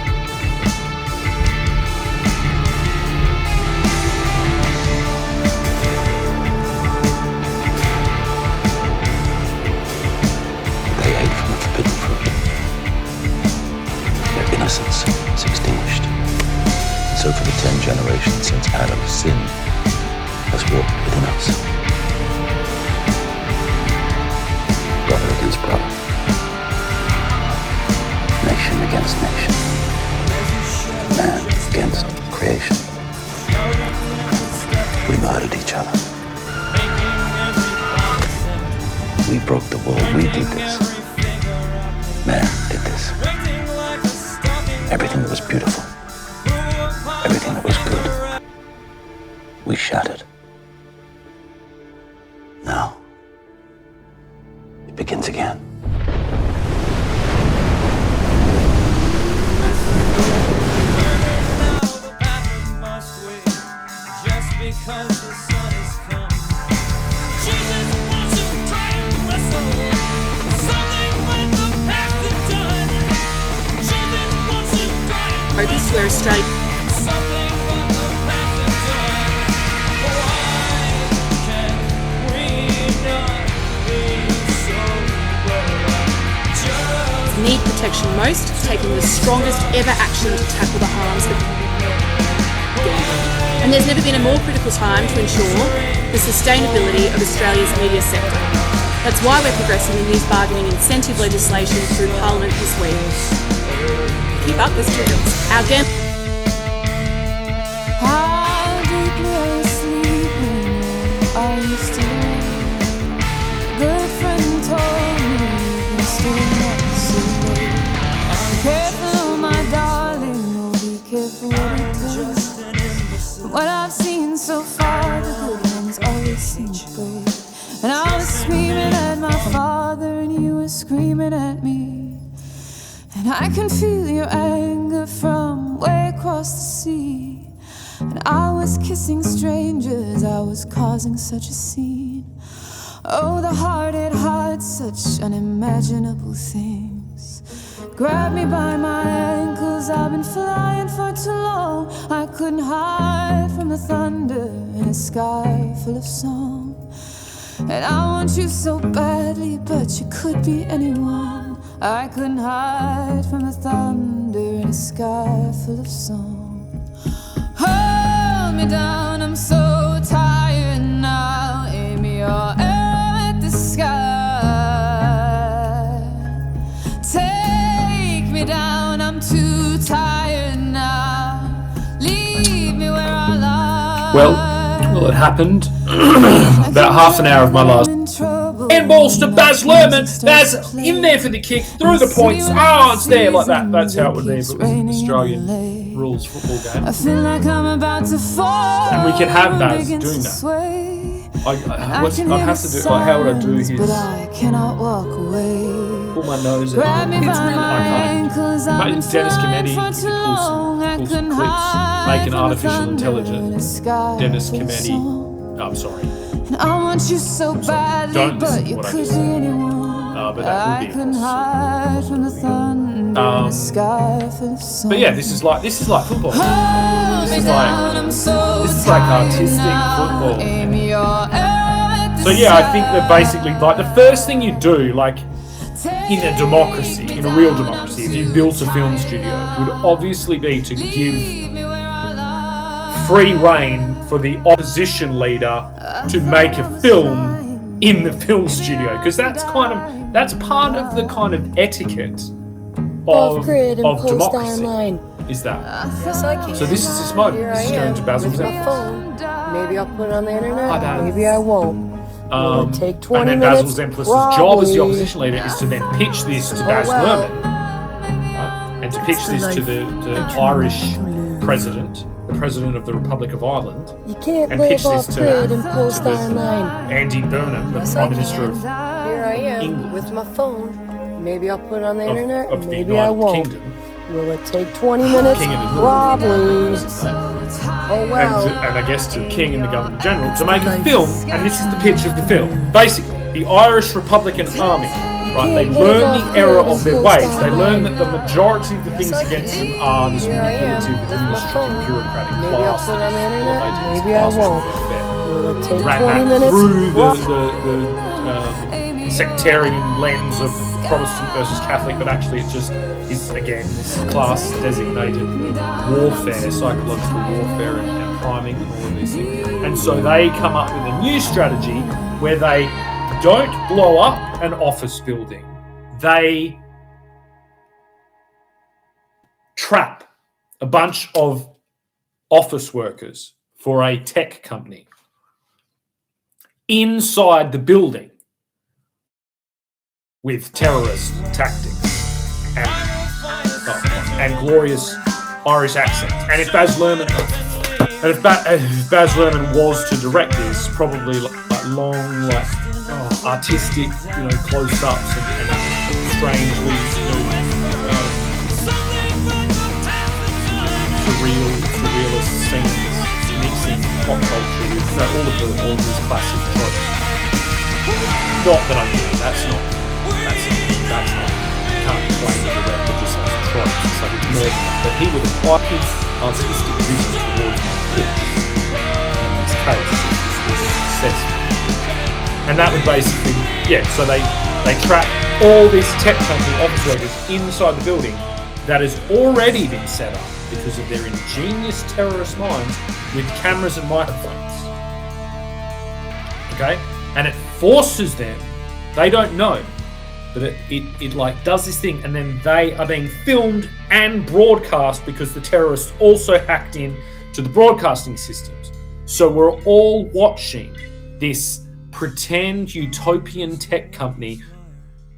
They ate from the forbidden fruit. Their innocence is extinguished. And so for the 10 generations since Adam's sin has walked within us. Brother against brother. Nation against nation. Man against creation. We murdered each other. We broke the world. We did this. Man did this. Everything that was beautiful. Everything that was good. We shattered. Now, it begins again. This where Australia. Need protection most, taking the strongest ever action to tackle the harms of gambling. And there's never been a more critical time to ensure the sustainability of Australia's media sector. That's why we're progressing the news bargaining incentive legislation through Parliament this week. Keep up with students. Our How deeply are you sleeping? Are you still? Good friend told me you can stay not so late. Be careful, my darling. Oh, be careful what you do. From what I've seen so far, the good ones always seem brave. And I was screaming at my father, and you were screaming at me. And I can feel your anger from way across the sea. And I was kissing strangers, I was causing such a scene. Oh, the heart, it hides such unimaginable things. Grab me by my ankles, I've been flying for too long. I couldn't hide from the thunder in a sky full of song. And I want you so badly, but you could be anyone. I couldn't hide from the thunder in a sky full of song. Hold me down, I'm so tired now. Aim your arrow at the sky. Take me down, I'm too tired now. Leave me where I lie. Well, it happened. About half an hour of my last handballs to Baz Luhrmann. Baz in there for the kick, through the points. Oh, it's there like that. That's how it would be if it was an Australian rules football I games. feel like I'm about to fall. And we can have Baz begin doing to that. sway. I'd have to do. Like, how would I do his? But I cannot walk away. Pull my nose out. Grab me It's by really, my I can't. ankles, I've been Mate, Dennis flying Cometti, for if too you pull long. I some couldn't clips, hide make an from the artificial thunder in the intelligence. sky Dennis for the Cometti. song. Oh, I'm sorry. And I want you so badly, Don't listen but to you what I could just be said. anyone. But that I would be couldn't hide from the thunder in the sky for the song. But yeah, this is like football. Hold This me is down, I'm like so artistic tired football. now. Aim your arrow at So the yeah, I think that basically, like, the first thing you do, like, in a democracy, in a real democracy, if you built a film studio, would obviously be to give free rein for the opposition leader to make a film in the film studio, because that's part of the kind of etiquette of Off-grid and post democracy. online. Is that? Yes, I can. So this is this moment. Here This I is going am to Basil's with my Empire. phone. Maybe I'll put it on the internet. Hi, Baz. Maybe I won't. It'll take 20 and then minutes. Basil's Empress's job as the probably. opposition leader is to then pitch this to Oh, Baz well. Luhrmann, right? And to pitch this to the Irish president, the president of the Republic of Ireland, You can't and live pitch this off to, grid and post to online. Andy Burnham, the Yes, Prime I Minister can. of Here I am with my phone. Maybe I'll put it on the internet. of the Maybe I United won't. Kingdom. Will it take 20 minutes? King of the Probably. Oh well. And I guess to the King and the Governor General to make a film, and this is the pitch of the film. Basically, the Irish Republican Army, right? They learn the error of their ways. They learn that the majority of the things against them are this manipulative, administrative, bureaucratic Maybe I'll class. put it on the internet. What they do is Maybe I class won't. warfare. Will it take Ran 20 that minutes? through the sectarian lens of Protestant versus Catholic, but actually it just is, again, this class designated warfare, psychological warfare and priming and all of these things. And so they come up with a new strategy where they don't blow up an office building. They trap a bunch of office workers for a tech company inside the building with terrorist tactics and glorious Irish accent. And if Baz Luhrmann, was to direct this, probably like long, artistic, close-ups and strangely surrealist scenes, mixing pop culture with all of these classic tropes. Not that I'm doing. That's not. You can't claim the director just as tropes. It's like it's more than that. But he would apply his artistic vision towards my pitch. In this case, it's successful. And that would basically, so they trap all these tech company office workers inside the building that has already been set up because of their ingenious terrorist minds with cameras and microphones. Okay? And it forces them, they don't know, but it like does this thing, and then they are being filmed and broadcast because the terrorists also hacked in to the broadcasting systems. So we're all watching this pretend utopian tech company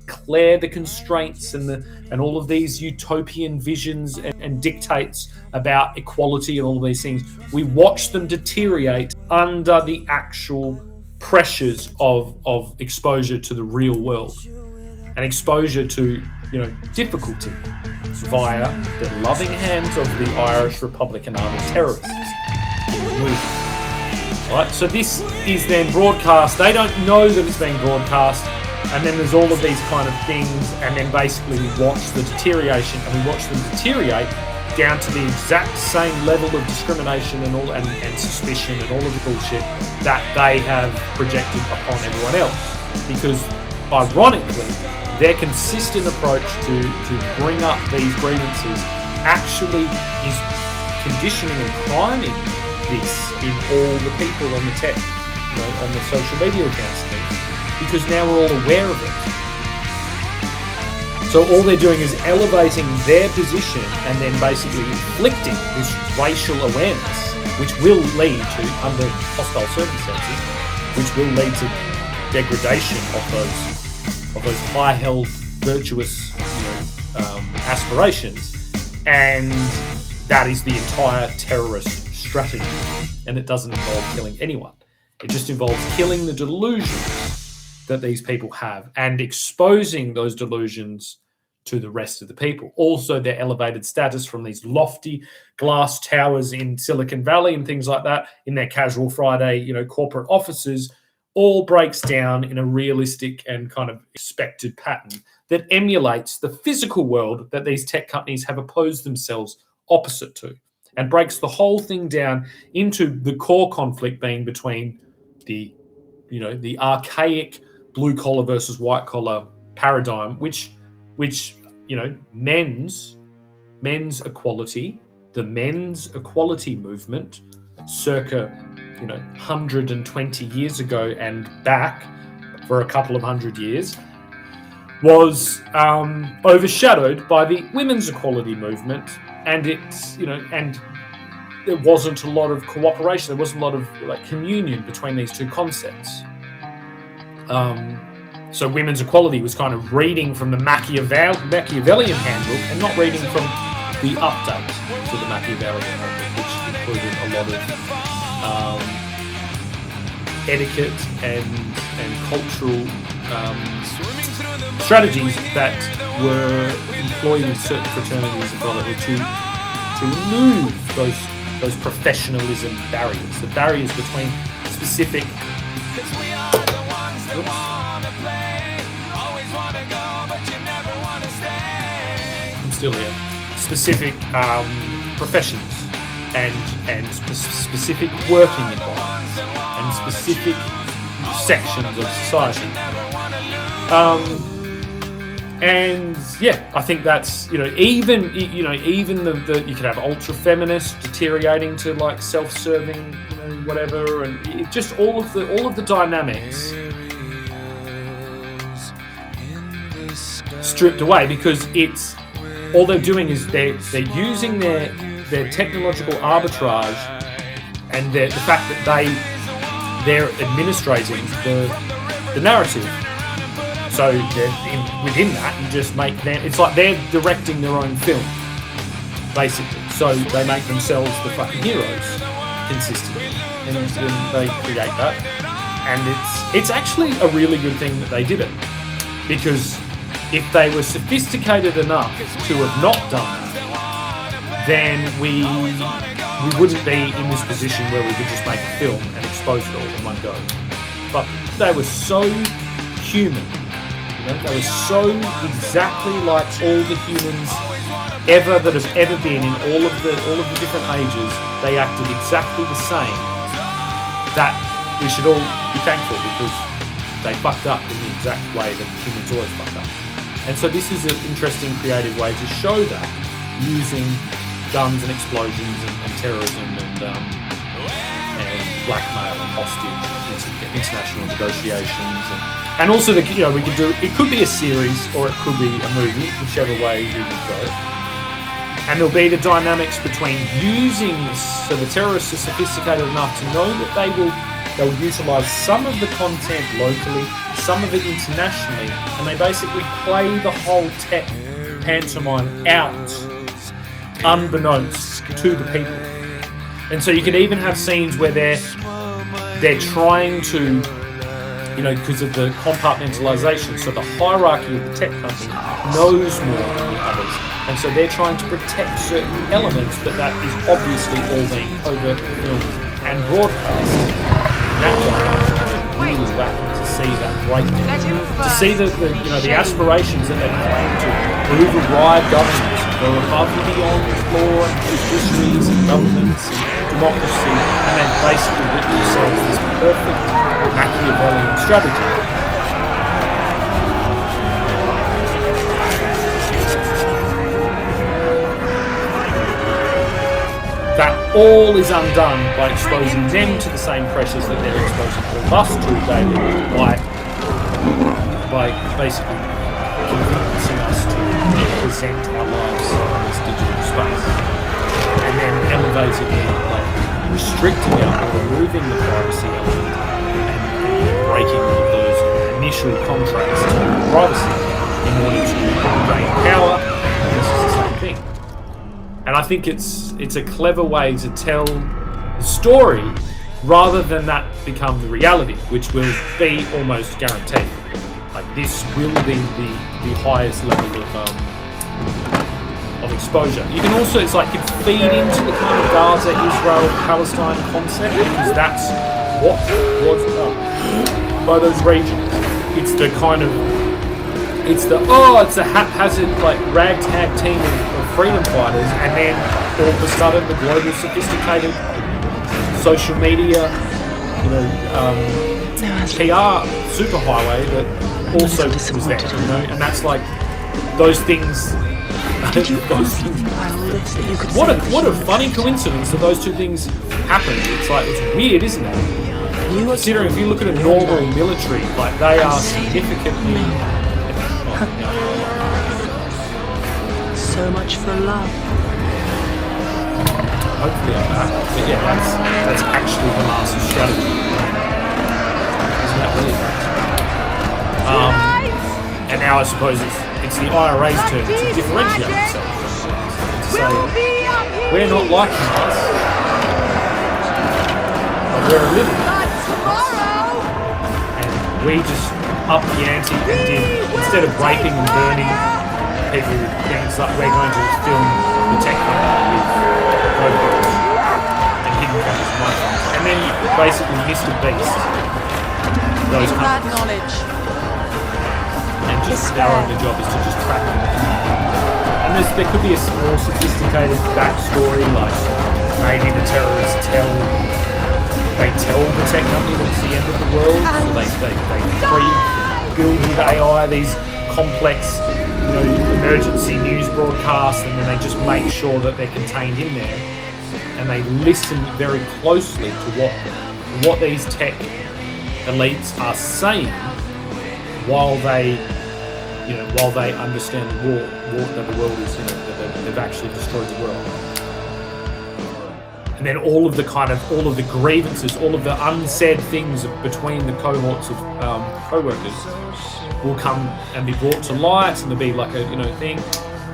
clear the constraints and all of these utopian visions and dictates about equality and all of these things. We watch them deteriorate under the actual pressures of exposure to the real world and exposure to difficulty via the loving hands of the Irish Republican Army terrorists in the movie. Right, so this is then broadcast. They don't know that it's being broadcast, and then there's all of these kind of things, and then basically we watch the deterioration, and we watch them deteriorate down to the exact same level of discrimination and suspicion and all of the bullshit that they have projected upon everyone else. Because ironically, their consistent approach to bring up these grievances actually is conditioning and priming this in all the people on the tech, on the social media accounts and things, because now we're all aware of it. So all they're doing is elevating their position and then basically inflicting this racial awareness, which will lead to, under hostile circumstances, which will lead to degradation of those high-held, virtuous aspirations. And that is the entire terrorist strategy, and it doesn't involve killing anyone. It just involves killing the delusions that these people have and exposing those delusions to the rest of the people. Also, their elevated status from these lofty glass towers in Silicon Valley and things like that, in their casual Friday, corporate offices, all breaks down in a realistic and kind of expected pattern that emulates the physical world that these tech companies have opposed themselves opposite to, and breaks the whole thing down into the core conflict being between the archaic blue collar versus white collar paradigm, which men's equality, the men's equality movement, circa 120 years ago and back for a couple of hundred years, was overshadowed by the women's equality movement, and there wasn't a lot of cooperation. There wasn't a lot of communion between these two concepts. So women's equality was kind of reading from the Machiavellian handbook and not reading from the update to the Machiavellian handbook, which included a lot of etiquette and cultural strategies that were employed in certain fraternities and brotherhood to remove those professionalism barriers, the barriers between specific. I'm still here. Specific professions and specific working environments and specific sections of society. And yeah, I think that's even the you could have ultra feminists deteriorating to like self-serving whatever, and it just all of the dynamics stripped away, because it's all they're doing is they're using their technological arbitrage and the fact that they're administrating the narrative. So within that, you just make them. It's like they're directing their own film, basically. So they make themselves the fucking heroes consistently, and they create that. And it's actually a really good thing that they did it, because if they were sophisticated enough to have not done that, then we wouldn't be in this position where we could just make a film and expose it all in one go. But they were so human. They were so exactly like all the humans that have ever been in all of the different ages. They acted exactly the same. That we should all be thankful, because they fucked up in the exact way that humans always fuck up. And so this is an interesting, creative way to show that, using guns and explosions and terrorism and blackmail and hostage, international negotiations, and also we could do. It could be a series or it could be a movie, whichever way we would go. And there'll be the dynamics between using so the terrorists are sophisticated enough to know that they'll utilise some of the content locally, some of it internationally, and they basically play the whole tech pantomime out, unbeknownst to the people. And so you could even have scenes where they're trying to, because of the compartmentalization, so the hierarchy of the tech company knows more than the others, and so they're trying to protect certain elements, but that is obviously all being overtly filmed and broadcast. That one really wacky to see that breakdown, to see the aspirations that they claim to override governments, go above and beyond law and judiciaries and governments and democracy, and then basically with themselves this perfect Machiavellian strategy. That all is undone by exposing them to the same pressures that they're exposing all of us to daily, by basically convincing us to present our lives in this digital space, and then elevating it, restricting it or removing the privacy element and breaking all of those initial contracts to privacy in order to gain power. And this is the same thing. And I think it's a clever way to tell the story rather than that become the reality, which will be almost guaranteed. Like, this will be the highest level of exposure. You can also, it's like, you feed into the kind of Gaza, Israel, Palestine concept, because that's what was done by those regions. It's the kind of, it's a haphazard, like, ragtag team of freedom fighters, and then all of a sudden the global sophisticated social media, PR superhighway that also was there, and that's like those things. What a funny coincidence that those two things happened. It's like, it's weird, isn't it? Considering if you look at a normal military, like, they are significantly. So much for love. Hopefully I'm back. But yeah, that's actually the master's strategy. Isn't that weird? And now I suppose it's the IRA's turn to differentiate themselves. To say, we're not like us, but we're a little. And we just upped the ante and did, instead of raping and burning people, things like, we're going to film the tech company with GoPros and hidden cameras and microphones. And then basically Mr. Beast. Those Bad companies. knowledge. And just our only job is to just track them. And there could be a more sophisticated backstory, like maybe the terrorists tell the tech company that it's the end of the world, so they pre-build with AI these complex, emergency news broadcasts, and then they just make sure that they're contained in there, and they listen very closely to what these tech elites are saying while they understand the war that the world is, that they've actually destroyed the world. And then all of the grievances, all of the unsaid things between the cohorts of co-workers will come and be brought to light, and there'll be like a thing,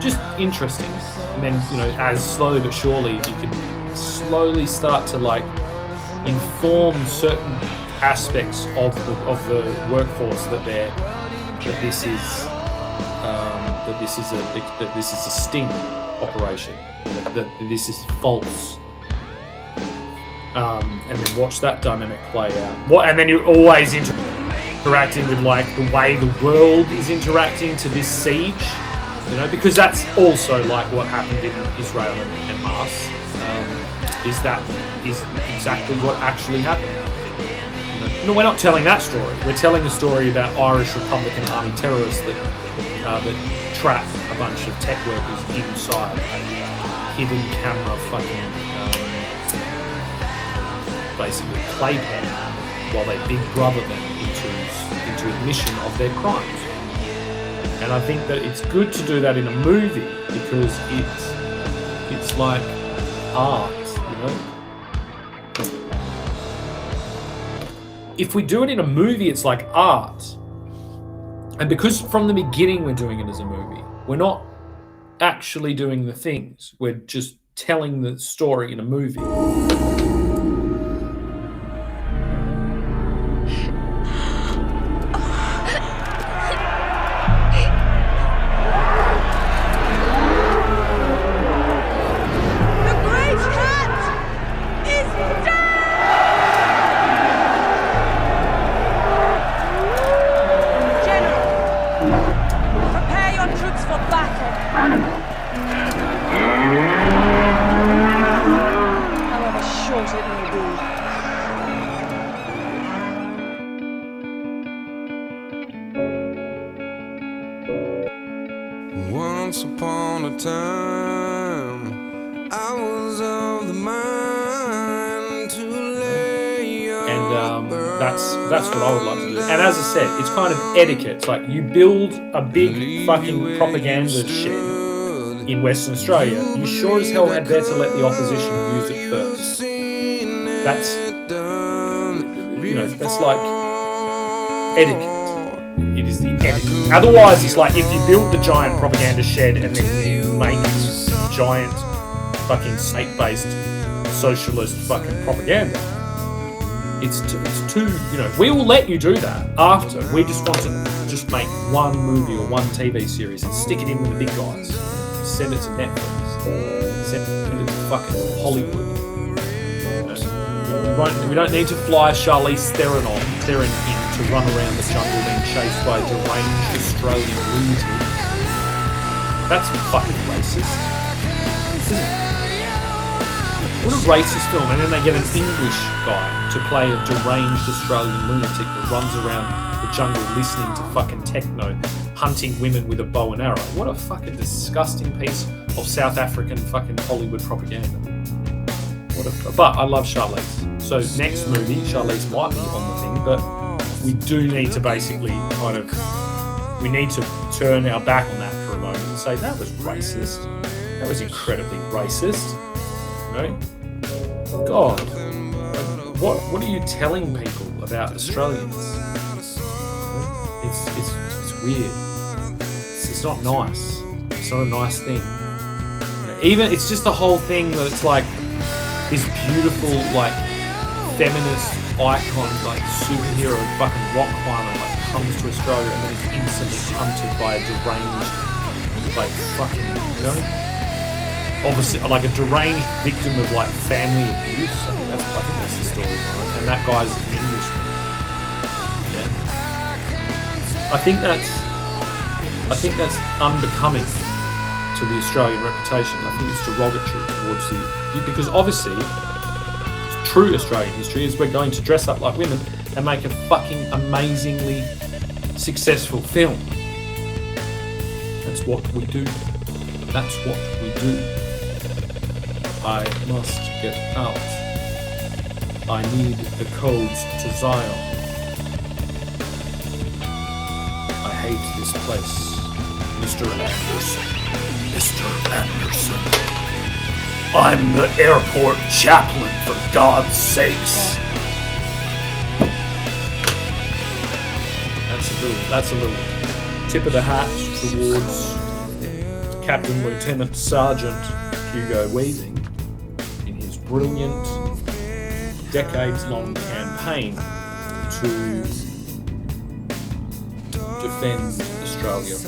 just interesting. And then as slowly but surely you can slowly start to like inform certain aspects of the workforce that this is a sting operation, that this is false. And then watch that dynamic play out. And then you're always interacting with like the way the world is interacting to this siege, because that's also like what happened in Israel and Hamas. Is exactly what actually happened. No, we're not telling that story. We're telling the story about Irish Republican Army terrorists that trap a bunch of tech workers inside a hidden camera fucking basically playpen while they big brother them into admission of their crimes. And I think that it's good to do that in a movie because it's like art, If we do it in a movie, it's like art. And because from the beginning we're doing it as a movie, we're not actually doing the things. We're just telling the story in a movie. Once upon a time, I was of the mind to lay and that's what I would like to do. And as I said, it's kind of etiquette. It's like you build a big fucking propaganda shed in Western Australia. You sure as hell had better let the opposition use it first. That's that's like etiquette. It is the etiquette. Otherwise, it's like if you build the giant propaganda shed and then you make giant fucking state-based socialist fucking propaganda. It's too, you know, we will let you do that after. We just want to just make one movie or one TV series and stick it in with the big guys. Send it to Netflix. Send it to fucking Hollywood. We don't need to fly Charlize Theron in to run around the jungle being chased by deranged Australian lunatics. That's fucking racist. Isn't it? What a racist film, and then they get an English guy to play a deranged Australian lunatic that runs around the jungle listening to fucking techno, hunting women with a bow and arrow. What a fucking disgusting piece of South African fucking Hollywood propaganda. But I love Charlize. So next movie, Charlize might be on the thing, but we do need to basically we need to turn our back on that for a moment and say that was racist. That was incredibly racist. You know? God, what are you telling people about Australians? It's weird. It's not nice. It's not a nice thing. You know, even it's just the whole thing that it's like this beautiful like feminist icon, like superhero fucking rock climber, like comes to Australia and then is instantly hunted by a deranged, like fucking, you know, obviously like a deranged victim of like family abuse. I think that's the story, right? And that guy's an Englishman. Yeah. I think that's unbecoming to the Australian reputation. I think it's derogatory towards because obviously true Australian history is we're going to dress up like women and make a fucking amazingly successful film. That's what we do. That's what we do. I must get out. I need the codes to Zion. I hate this place. Mr. Anderson. Mr. Anderson. I'm the airport chaplain, for God's sakes. That's a little tip of the hat towards Captain Lieutenant Sergeant Hugo Weaving in his brilliant, decades-long campaign to defend Australia.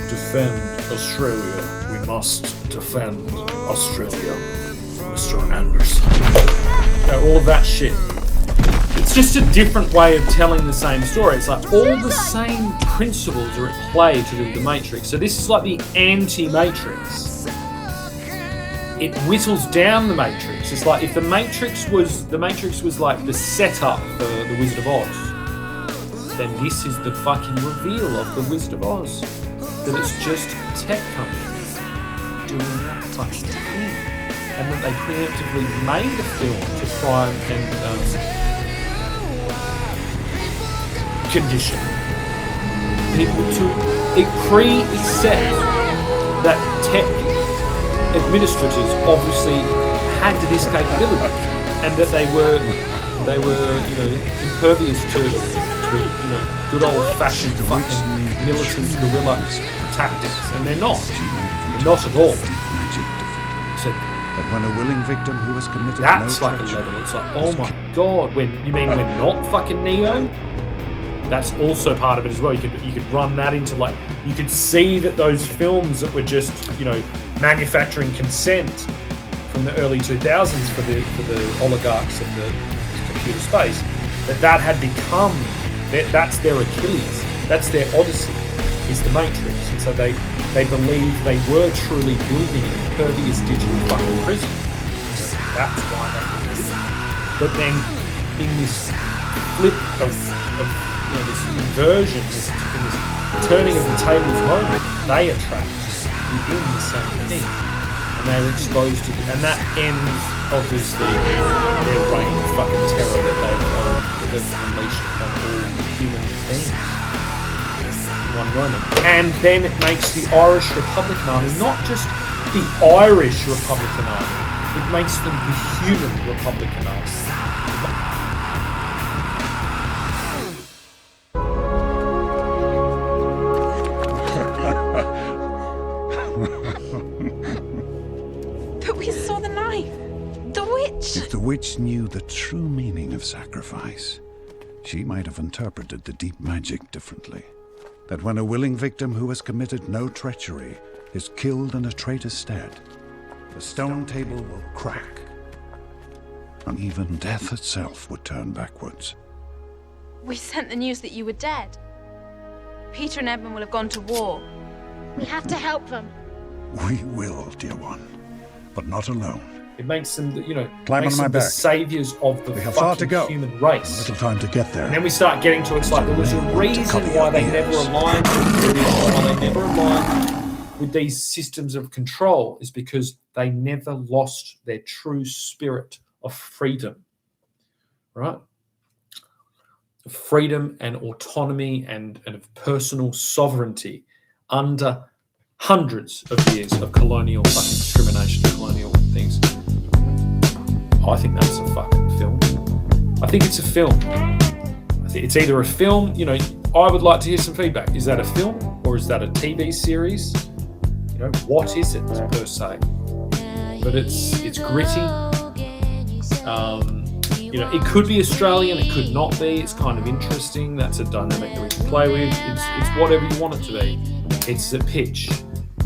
Defend Australia. We must defend Australia, Mr. Anderson. All of that shit. It's just a different way of telling the same story. It's like all the same principles are at play to do with the Matrix. So this is like the anti-Matrix. It whittles down the Matrix. It's like if the Matrix was like the setup for the Wizard of Oz, then this is the fucking reveal of the Wizard of Oz. That it's just tech companies doing that fucking thing. And that they preemptively made a film to try and condition people to accept that tech administrators obviously had this capability and that they were you know impervious to you know good old fashioned fucking militant guerrilla tactics, and they're not at all. So But when a willing victim who has committed that's no like a treachery level. It's like, oh my god, when not fucking Neo? That's also part of it as well. You could run that into like you could see that those films that were just, you know, manufacturing consent from the early 2000s for the oligarchs of the computer space, that had become that's their Achilles, that's their Odyssey, is the Matrix. And so they believe they were truly building an impervious digital fucking prison. So that's why they did it. But then in this flip of you know, this inversion, this turning of the tables moment, they attract within the same thing. And they're exposed to and that ends obviously their reign of fucking terror that they've unleashed upon all human beings in one moment. And then it makes the Irish Republican Army not just the Irish Republican Army, it makes them the human Republican Army. witch knew the true meaning of sacrifice, she might have interpreted the deep magic differently. That when a willing victim who has committed no treachery is killed in a traitor's stead, the stone table will crack, and even death itself would turn backwards. We sent the news that you were dead. Peter and Edmund will have gone to war. We have to help them. We will, dear one, but not alone. It makes them, you know, Climb makes on my them the back. saviors of the We have far to fucking go. human race. A little time to get there. And then we start getting to it's like there was a reason why they never aligned with these systems of control is because they never lost their true spirit of freedom, right? Freedom and autonomy and of personal sovereignty under hundreds of years of colonial fucking discrimination, colonial things. I think that's a fucking film. I think it's a film. I think it's either a film, you know, I would like to hear some feedback. Is that a film or is that a TV series? You know, what is it per se? But it's gritty. You know, it could be Australian, it could not be. It's kind of interesting. That's a dynamic that we can play with. It's whatever you want it to be. It's a pitch.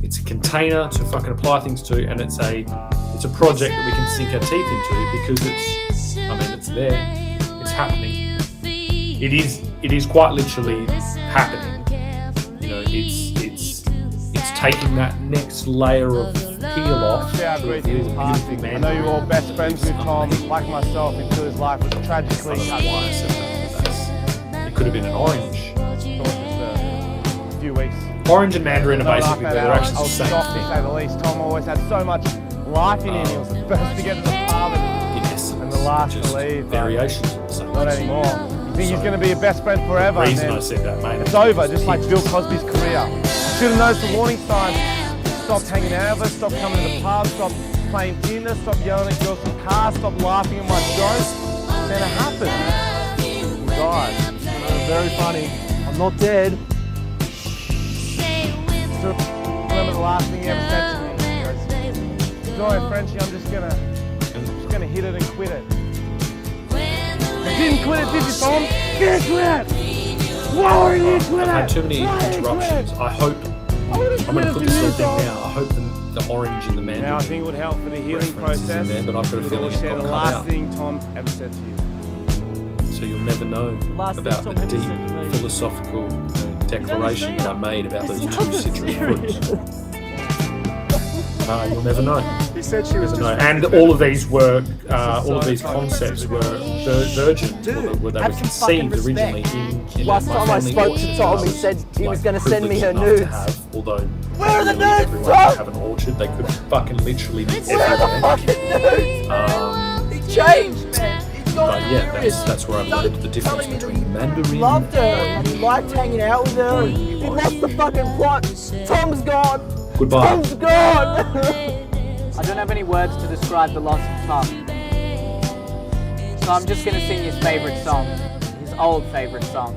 It's a container to fucking apply things to, and it's a project that we can sink our teeth into because it's there. It's happening. It is quite literally happening. You know, it's taking that next layer of peel off to reveal a beautiful I man. know you're all best friends with Tom, like myself, until his life was tragically cut why I said that. It could have been an orange. a few weeks. Orange and mandarin are basically they're actually the same Soft, to thing. say the least. Tom always had so much life in him. He was the first to get to the pub and the last to leave. Variations of the same. Not anymore. You think he's going to be your best friend forever? The reason and I said that, mate. It's over, just like Bill Cosby's career. Should have noticed the warning signs. Stop hanging out with us, stop coming to the pub, stop playing Tinder, stop yelling at girls from cars, stop laughing at my jokes. Then it happened. He died. Very funny. I'm not dead. So, remember the last thing he ever said to me? He goes, "Sorry, Frenchie, I'm just gonna hit it and quit it." You didn't quit it, did you, Tom? Didn't quit! Why did you quit it? I've had too many interruptions. I hope. I'm going to put this whole thing now. I hope the orange and the mandarin. Now I think it would help for the healing references process. in there, but I've got a feeling it's share got the cut last out. thing Tom ever said to you. So you'll never know Last about the thing Tom ever deep said to me. philosophical declaration that I made about those two citrus fruits. You'll never know. He said she was Never just know. And all of these were, all of these concepts were virgin, where they were conceived originally in Last my time I family spoke orchard to that Tom, I he was, said he was like, going to send me her privileged enough nudes. to have, although Where are the really nudes, everyone Tom? could have an orchard, they could fucking literally be Where are the everywhere. fucking nudes? He changed, man. He's not But yeah, that's where I've learned the difference between mandarin He loved her and he liked hanging out with her. He lost the fucking plot. Tom's gone. Goodbye. Tom's gone. I don't have any words to describe the loss of Tom. So I'm just going to sing his favourite song. His old favourite song.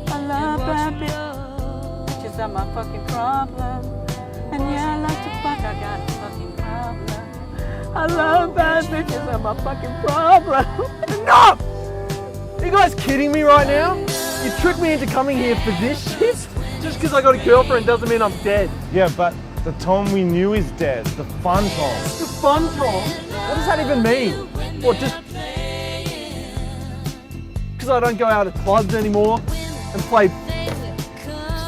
I love bad bitches are my fucking problem. And yeah, I like to fuck, I got a fucking problem. I love bad bitches are my fucking problem. Enough! Are you guys kidding me right now? You tricked me into coming here for this shit? Just because I got a girlfriend doesn't mean I'm dead. Yeah, but the Tom we knew is dead. The fun Tom. The fun Tom? What does that even mean? What, just because I don't go out at clubs anymore and play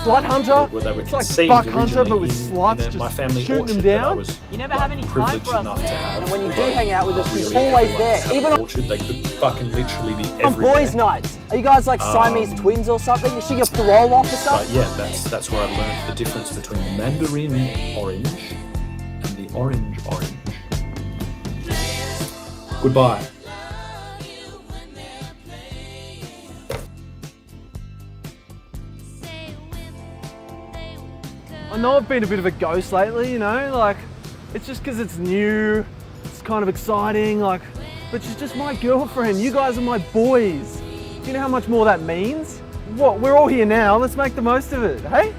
Slut Hunter? Where they were It's like conceived Buck Hunter, but with originally sluts in my just family shooting them orchard that I down. was You never have any time privileged for us, enough to have. and when you do hang out with us, he's always there. Even orchard, they could fucking literally be on everywhere. boys' nights. Are you guys like Siamese twins or something? Is she your parole officer? But yeah, that's where I learned the difference between the mandarin orange and the orange. Goodbye. I know I've been a bit of a ghost lately, you know, like, it's just because it's new, it's kind of exciting, like, but she's just my girlfriend, you guys are my boys. Do you know how much more that means? What, we're all here now, let's make the most of it, hey?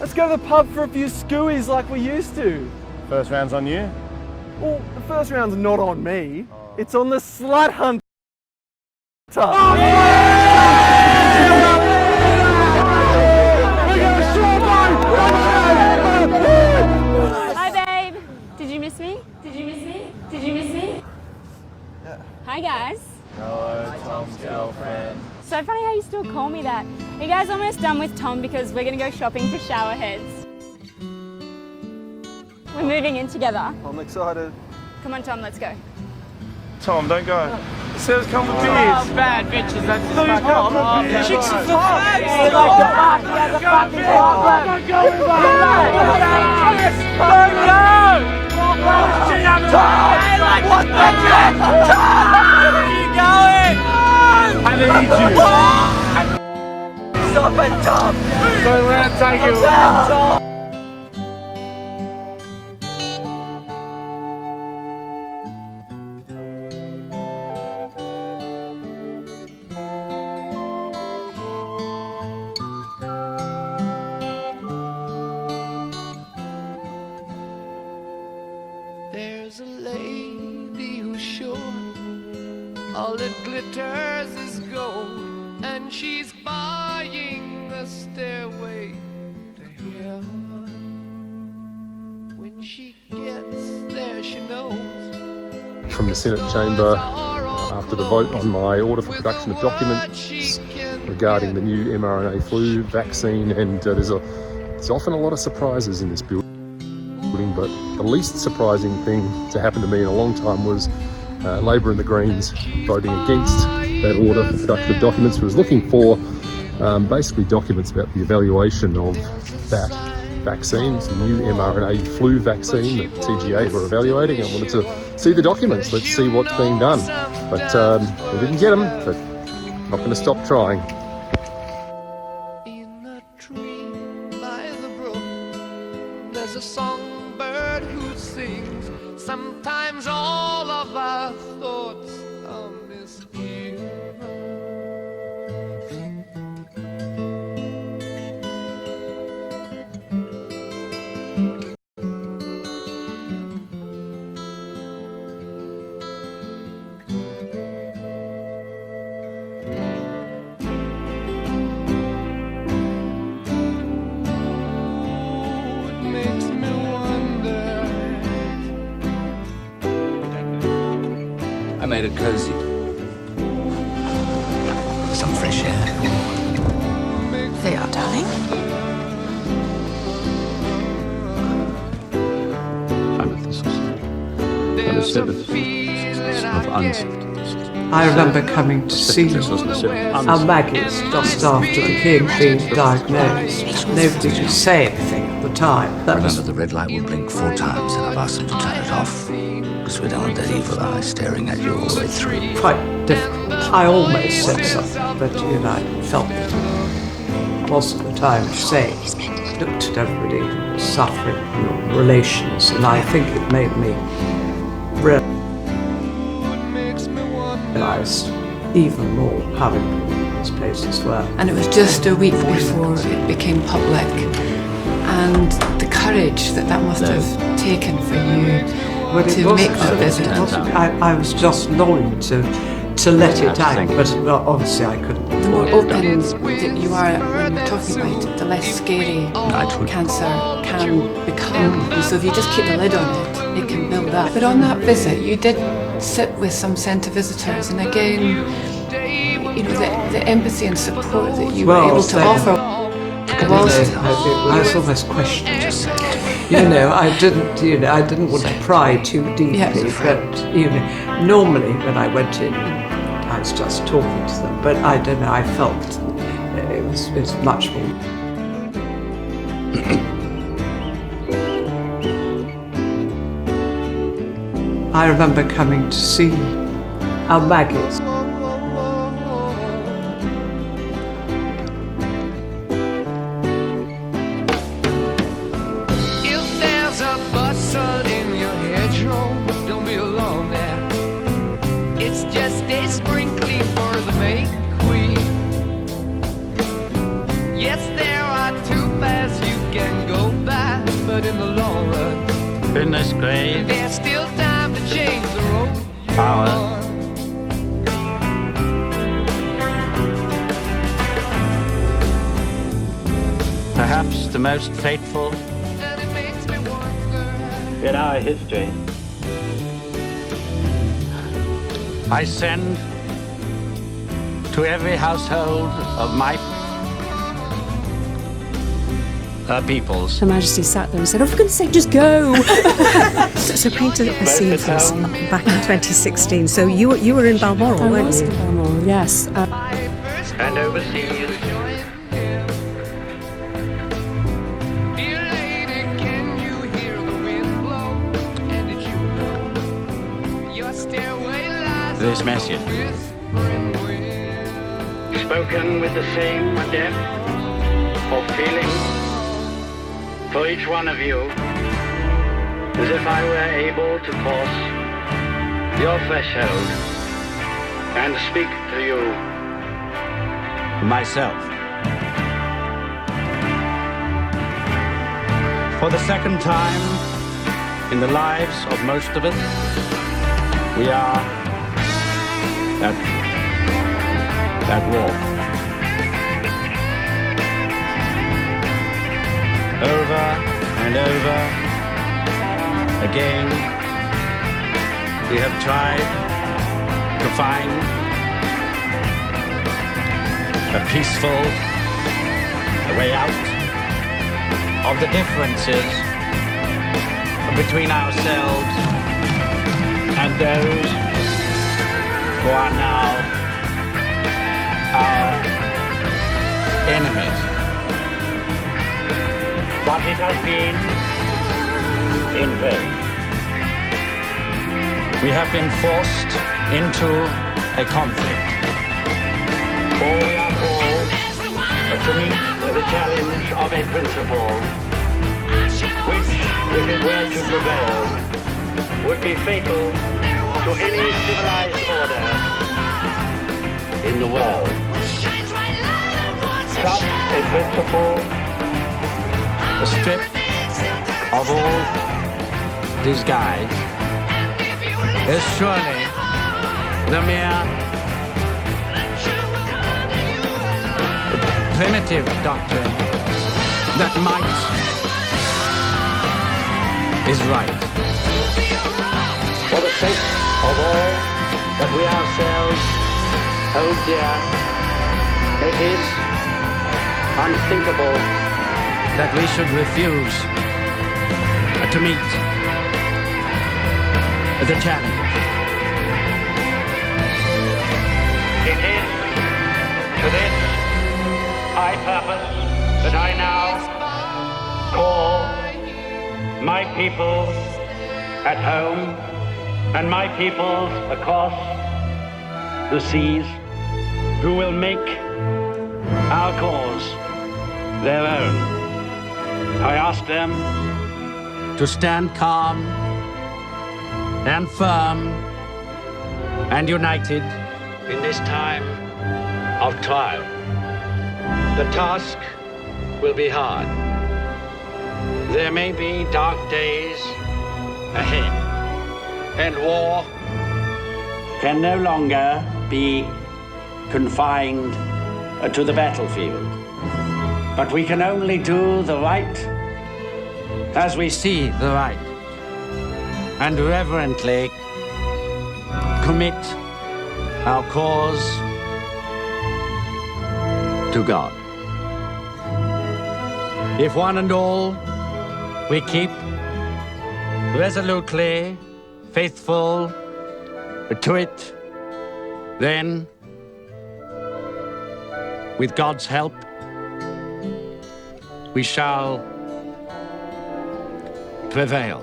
Let's go to the pub for a few skewies like we used to. First round's on you. Well, the first round's not on me. It's on the slut hunter. Hi, babe. Did you miss me? Did you miss me? Did you miss me? Yeah. Hi, guys. Hello, Tom's girlfriend. So funny how you still call me that. You guys almost done with Tom because we're going to go shopping for shower heads. We're moving in together. I'm excited. Come on, Tom, let's go. Tom, don't go. It says come with beers. Oh, bad bitches, that's the fuck up. Chicks are for fags. I need you. Stop it, Tom. Don't let it take you. There's a lady who's sure all that glitters is gold, and she's buying the stairway to heaven. When she gets there, she knows. From the Senate chamber after the vote on my order for production of documents regarding the new mRNA flu vaccine, and there's often a lot of surprises in this building, but the least surprising thing to happen to me in a long time was Labor and the Greens voting against that order for production of documents. Was looking for basically documents about the evaluation of that vaccine, the new mRNA flu vaccine that TGA were evaluating. I wanted to see the documents, let's see what's being done. But we didn't get them, but I'm not going to stop trying. In a tree by the brook, there's a songbird who sings. Sometimes all of our thoughts are misgiven. Makes me wonder. I made it cozy. Some fresh air. They are, darling. I'm a thistleseed. I'm a seventh of unseeded. I remember coming to see our Maggie's just after the king being diagnosed. Nobody could say anything at the time. That Remember, was the red light will blink 4 times, and I've asked them to turn it off. Because we don't want that evil eye staring at you all the way through. quite difficult. I almost said something, but I felt that it wasn't the time to say it. Looked at everybody who was suffering, relations, and I think it made me realize even more how important these places were. And it was just a week before it became public, and the courage that must have taken for you to make that visit. I was just longing to let it out, but obviously I couldn't. The more open that you are when you're talking about it, the less scary cancer can become. And so if you just keep the lid on it, it can build up. But on that visit, you did sit with some centre visitors, and again, the empathy and support that you were able to offer. I was almost questioning. I didn't want to pry too deeply, but normally when I went in, I was just talking to them. But I don't know. I felt it was much more. I remember coming to see our Maggie's. If there's a bustle in your hedgerow, don't be alone there. It's just a sprinkling for the May Queen. Yes, there are 2 paths you can go by, but in the long run, Goodness grave. there's still time. power. Perhaps the most fateful in our history. I send to every household of my peoples. Her Majesty sat there and said, "Oh, for goodness sake, just go." so paint a scene for us back in 2016. So you were in Balmoral, weren't you? In Balmoral, yes. And overseas. This message, spoken with the same depth of feeling for each one of you, as if I were able to cross your threshold and speak to you myself. For the second time in the lives of most of us, we are at war. Over and over again, we have tried to find a peaceful way out of the differences between ourselves and those who are now our enemies. But it has been in vain. We have been forced into a conflict. For we are called to meet the challenge of a principle which, if it were to prevail, would be fatal to any civilized order in the world. Such a principle, stripped of all disguise, is surely the mere primitive doctrine that might is right. For the sake of all that we ourselves hold dear, it is unthinkable that we should refuse to meet the challenge. It is to this high purpose that I now call my people at home and my peoples across the seas, who will make our cause their own. I ask them to stand calm and firm and united in this time of trial. The task will be hard. There may be dark days ahead, and war can no longer be confined to the battlefield. But we can only do the right as we see the right, and reverently commit our cause to God. If one and all we keep resolutely faithful to it, then, with God's help, we shall prevail.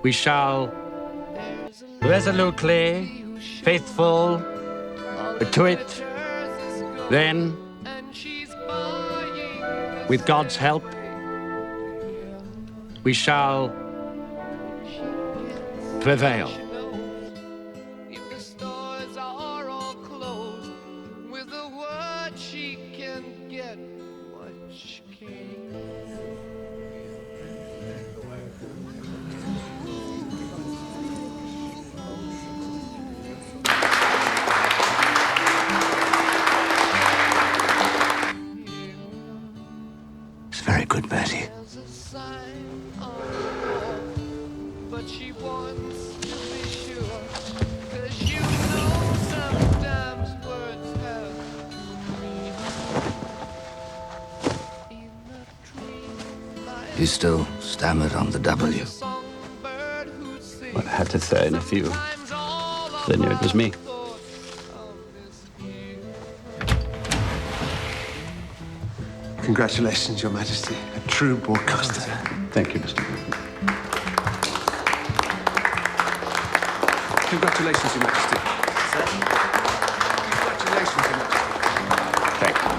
We shall resolutely faithful to it, then, with God's help, we shall prevail. If the stores are all closed, with a word she can get what she can. It's very good, Bertie. But she wants to be sure, 'cause you know sometimes words have You still stammered on the W. I had to say in a few. They knew it was me. Congratulations, Your Majesty. A true broadcaster. Thank you, Mr. Griffin. Congratulations, Your Majesty. Congratulations, Your Majesty. Thank you.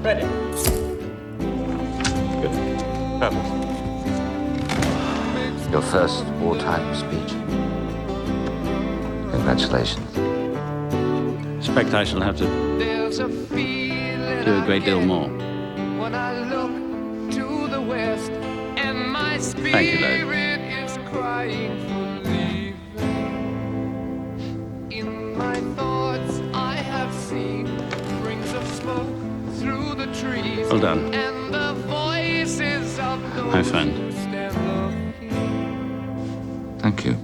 Ready? Good. Perfect. Your first wartime speech. Congratulations. Expect I shall have to There's a feeling do a great deal more. when I look to the west, and my spirit Thank you, lad. is crying for leaving. In my thoughts, I have seen rings of smoke through the trees. Well done. And the voices of those My friend. who stand looking. Thank you.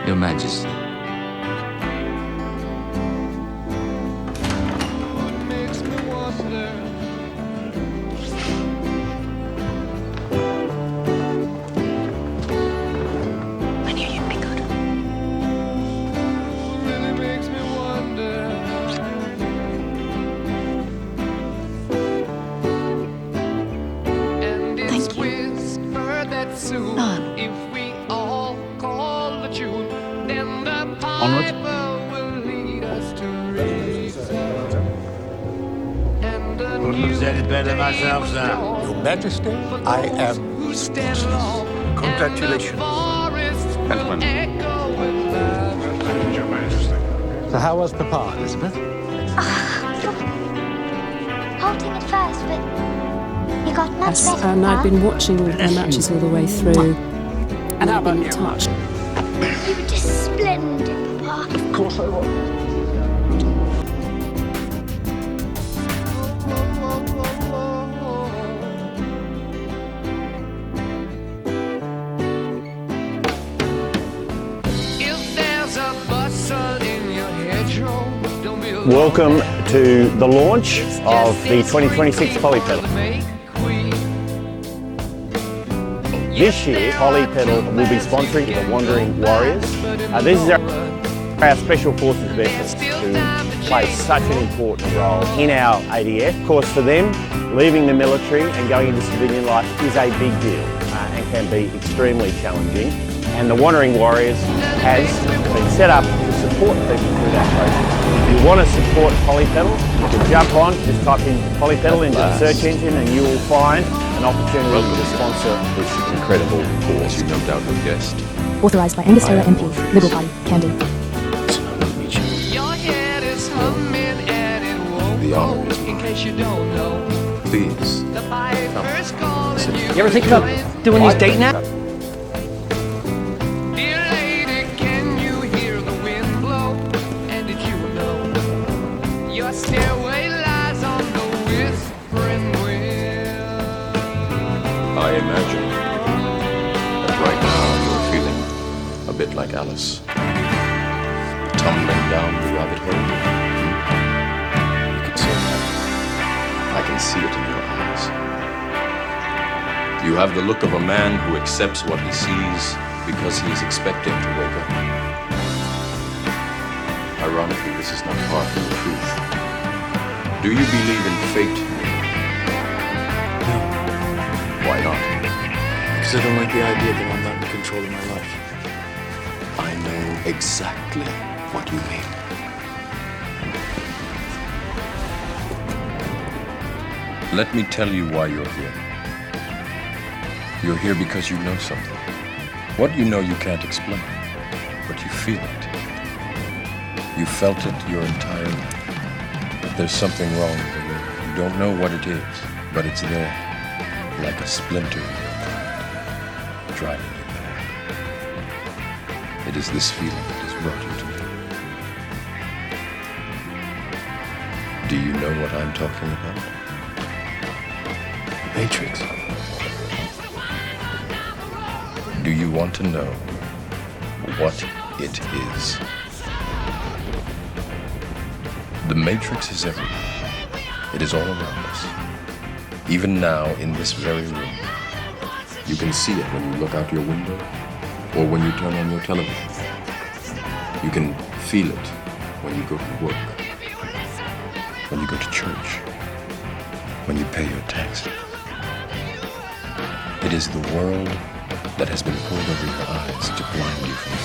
Your Majesty. Makes me wonder. I knew you'd be good. Really makes me wonder. And it's whispered that soon, if we all call the tune, then the Onwards. piper will lead us to reason. And a Couldn't have said it better myself, sir. Your Majesty, I am speechless. Congratulations. Gentlemen. Your Majesty. So how was Papa, Elizabeth? Halting at first, but you got much Yes, better. and I'd been watching all their matches all the way through. And I've been touched. You were just splendid, Papa. Of course I was. If there's a bustle in your hedgerow, don't be Welcome to the launch of the 2026 Polypedal. This year, Polypedal will be sponsoring the Wandering Warriors. These are our Special Forces vessels who play such an important role in our ADF. Of course, for them, leaving the military and going into civilian life is a big deal and can be extremely challenging. And the Wandering Warriors has been set up to support people through that process. If you want to support Polypedal, you can jump on, just type in Polypedal into the search engine and you will find an opportunity to sponsor this incredible course. You no doubt have guessed. Authorised by Angus Taylor MP, Liberal Party, Candy. Your head is humming and it won't The go. In case you don't know, Please. the piper's calling you. You ever think about doing these dating apps? Dear lady, can you hear the wind blow? And did you know your stairway lies on the whispering wind? I imagine that right now you're feeling a bit like Alice. Tumbling down the rabbit hole. You can say that. I can see it in your eyes. You have the look of a man who accepts what he sees because he is expecting to wake up. Ironically, this is not far from the truth. Do you believe in fate? No. Why not? Because I don't like the idea that I'm not in control of my life. I know exactly what you mean. Let me tell you why you're here. You're here because you know something. What you know you can't explain, but you feel it. You felt it your entire life. But there's something wrong with the world. You don't know what it is, but it's there, like a splinter in your mind, driving you mad. It is this feeling that has brought you to me. Do you know what I'm talking about? Matrix. Do you want to know what it is? The Matrix is everywhere. It is all around us. Even now, in this very room. You can see it when you look out your window or when you turn on your television. You can feel it when you go to work, when you go to church, when you pay your taxes. It is the world that has been pulled over your eyes to blind you from it.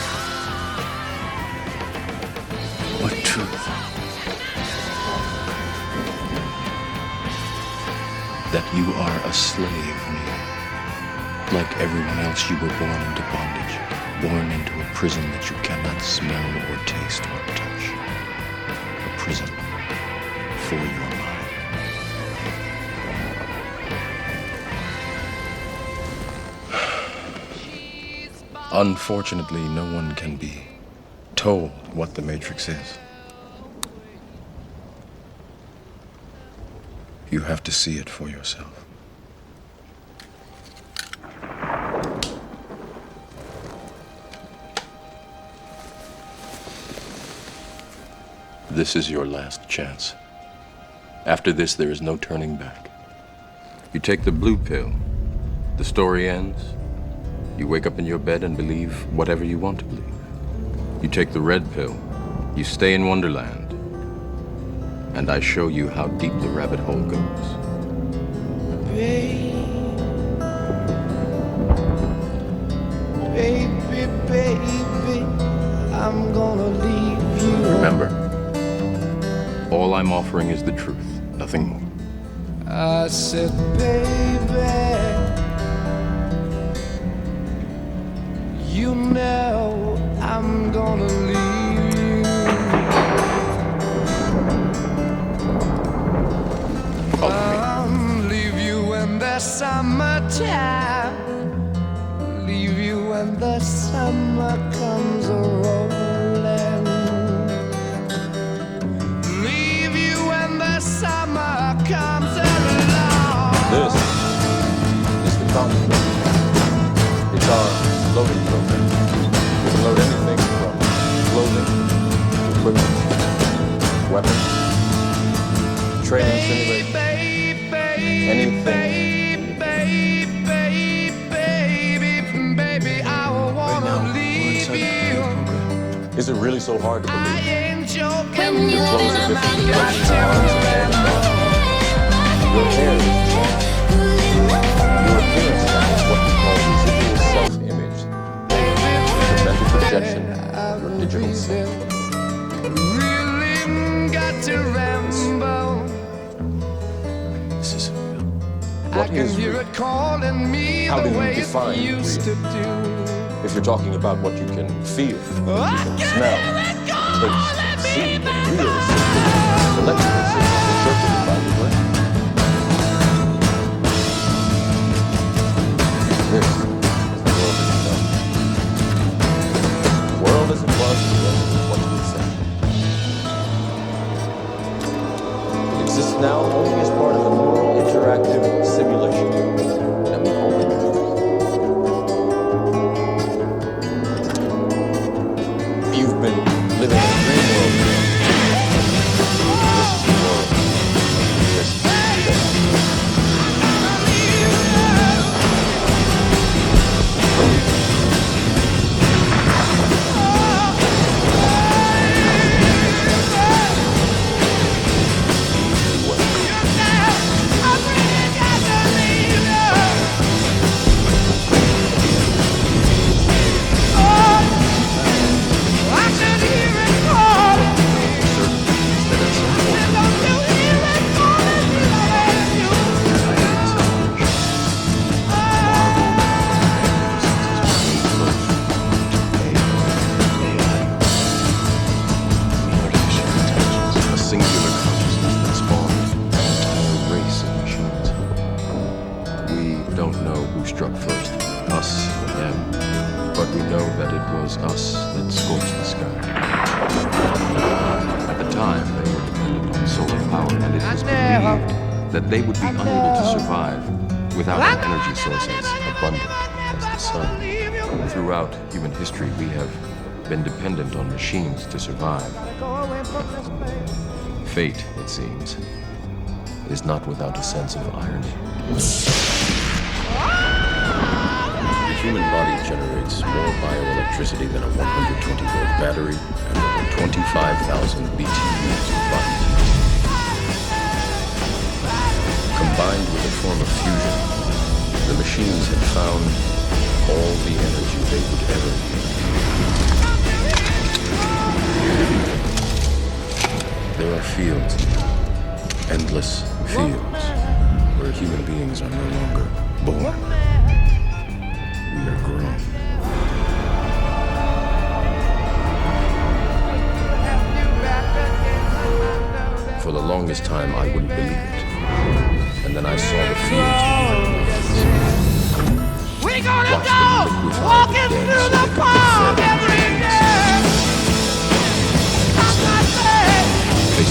What truth? That you are a slave, Neo. Like everyone else, you were born into bondage, born into a prison that you cannot smell or taste or touch. A prison for your mind. Unfortunately, no one can be told what the Matrix is. You have to see it for yourself. This is your last chance. After this, there is no turning back. You take the blue pill, the story ends. You wake up in your bed and believe whatever you want to believe. You take the red pill, you stay in Wonderland, and I show you how deep the rabbit hole goes. Baby, baby, I'm gonna leave you. Remember, all I'm offering is the truth, nothing more. I said, baby, you know I'm gonna leave you. Leave you in the summertime. Leave you when the summer comes a-rolling. Leave you when the summer comes along. This is the Common. It's our loading program. We can load anything from clothing, equipment, weapons, training simulation, anything. Is it really so hard to believe? You close a different direction, arms and head and body. Your hair is changed. Your appearance has what we call residual self-image. Your mental projection, your digital self. Really got to ramble. This is real. I can hear it calling me How the do you way it define used to do. If you're talking about what you can feel, what you can smell, taste, see, and really see, electrical signals interpreted by the brain. This is the world as it knows. The world as it was at the end of the 20th century. It exists now only as part of a neural interactive simulation that we call the Matrix. You've been living in a dream world. This is the world. This is the I can hear it that they would be unable to survive without an energy source as abundant as the sun. Throughout human history, we have been dependent on machines to survive. Fate, it seems, is not without a sense of irony. The human body generates more bioelectricity than a 120-volt battery and over 25,000 BTUs of body heat. Combined with a form of fusion, the machines had found all the energy they would ever need. There are fields, endless fields, where human beings are no longer born. We are grown. For the longest time, I wouldn't believe it. And then I saw the fields We're gonna go walking through the park every day.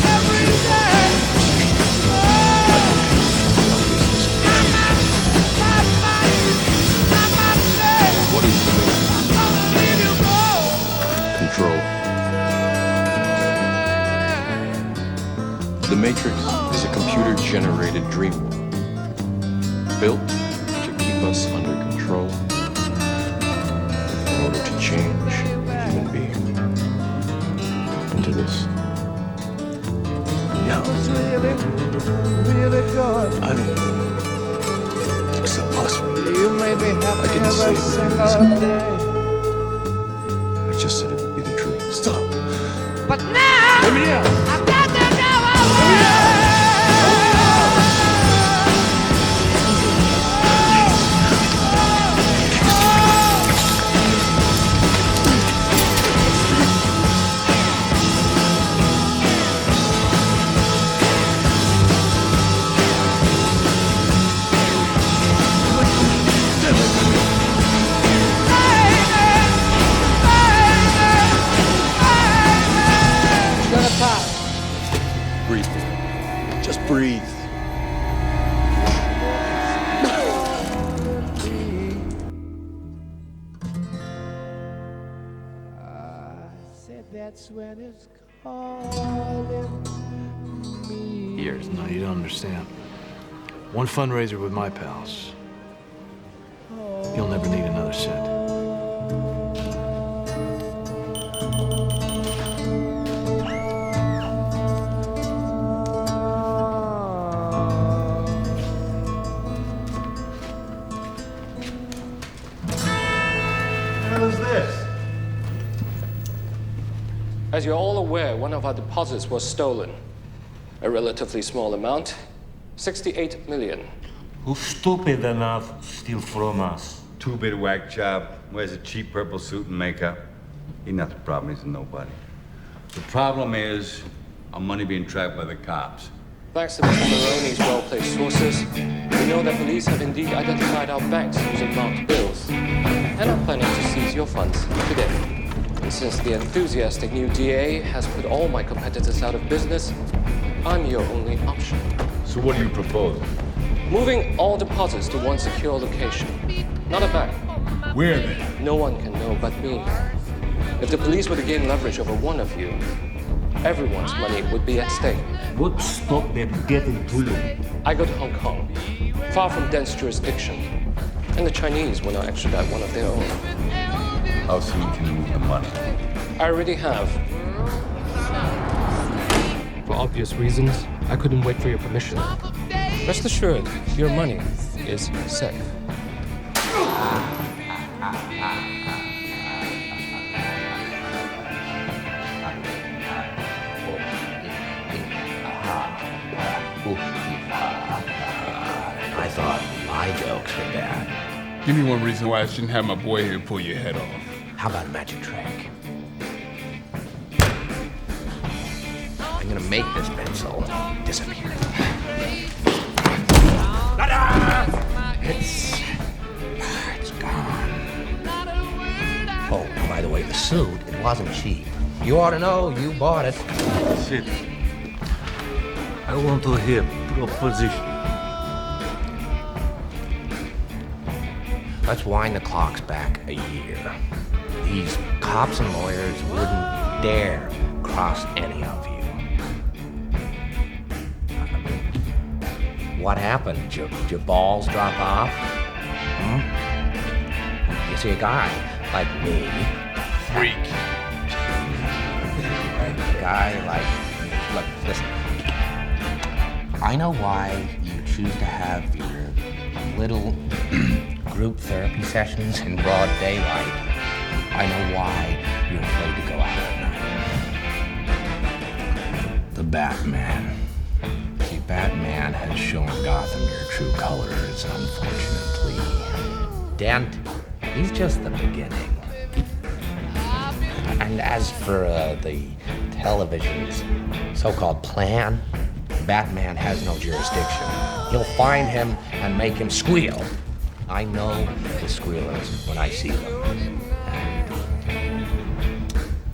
Every day. What is the Matrix? Control. The Matrix is a computer-generated dream world, built to keep us under control in order to change a human being into this. It was really, really good. It's impossible. You made me happy I didn't say every it. single day. I just said it would be the truth. Stop. But now, I've got to go away. Breathe. Just breathe. Said that's when it's calling me. Years. No, you don't understand. One fundraiser with my pals. You'll never need another cent. How's this? As you're all aware, one of our deposits was stolen. A relatively small amount, 68 million. Who's stupid enough to steal from us? Two-bit whack job, wears a cheap purple suit and makeup. He's not the problem, he's a nobody. The problem is our money being tracked by the cops. Thanks to Mr. Maroney's well-placed sources, we know that police have indeed identified our banks using marked bills and are planning to seize your funds today. And since the enthusiastic new DA has put all my competitors out of business, I'm your only option. So what do you propose? Moving all deposits to one secure location. Not a bank. Where then? No one can know but me. If the police were to gain leverage over one of you, everyone's money would be at stake. What stopped them getting to you? I go to Hong Kong, far from dense jurisdiction, and the Chinese will not extradite one of their own. How soon can you move the money? I already have. For obvious reasons, I couldn't wait for your permission. Rest assured, your money is safe. I thought my jokes were bad. Give me one reason why I shouldn't have my boy here pull your head off. How about a magic trick? I'm gonna make this pencil disappear. It's gone. Oh, by the way, the suit, it wasn't cheap. You ought to know, you bought it. Shit. I want to hear proposition. Let's wind the clocks back a year. These cops and lawyers wouldn't dare cross any of you. What happened? Did your balls drop off? You see, a guy like me, Freak. a guy like, look, listen. I know why you choose to have your little group therapy sessions in broad daylight. I know why you're afraid to go out at night. The Batman. See, Batman has shown Gotham your true colors, unfortunately. Dent, he's just the beginning. And as for the television's so-called plan, Batman has no jurisdiction. You'll find him and make him squeal. I know the squealers when I see them.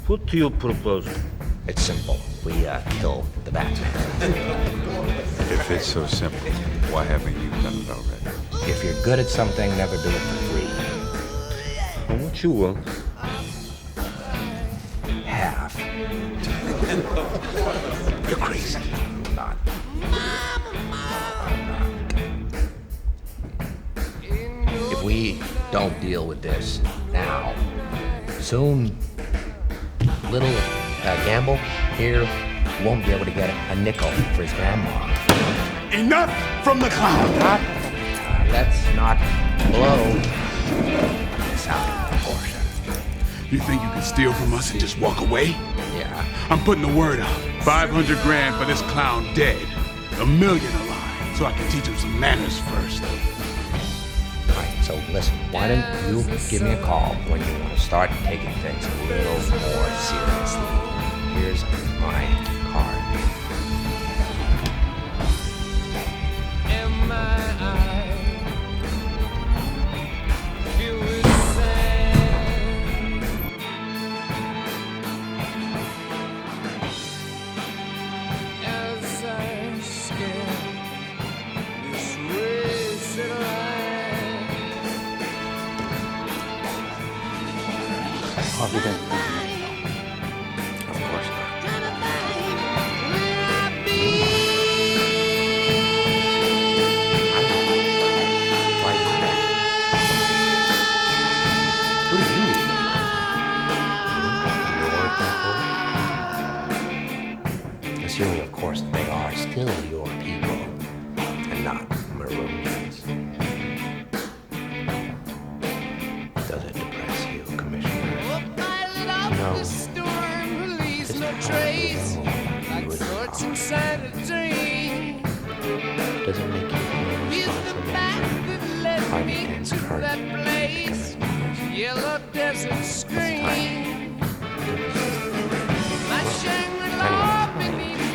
What do you propose? It's simple. We kill the Batman. If it's so simple, why haven't you done it already? If you're good at something, never do it for free. How much you want? Half. You're crazy. I'm not. If we don't deal with this now, soon little Gamble here won't be able to get a nickel for his grandma. Enough from the clown! Let's not blow this out of proportion. You think you can steal from us and just walk away? Yeah. I'm putting the word out. 500 grand for this clown dead. $1 million alive, so I can teach him some manners first. All right, so listen, why don't you give me a call when you want to start taking things a little more seriously. Here's my card. Harvey didn't. Of course not. Why is that? Who do you mean? Your people? Assuming, of course, that they are still your people and not Maroonians. Does it depress you, Commissioner? No. Just how you would Does it make you feel responsible for Harvey Dent's current Anyway,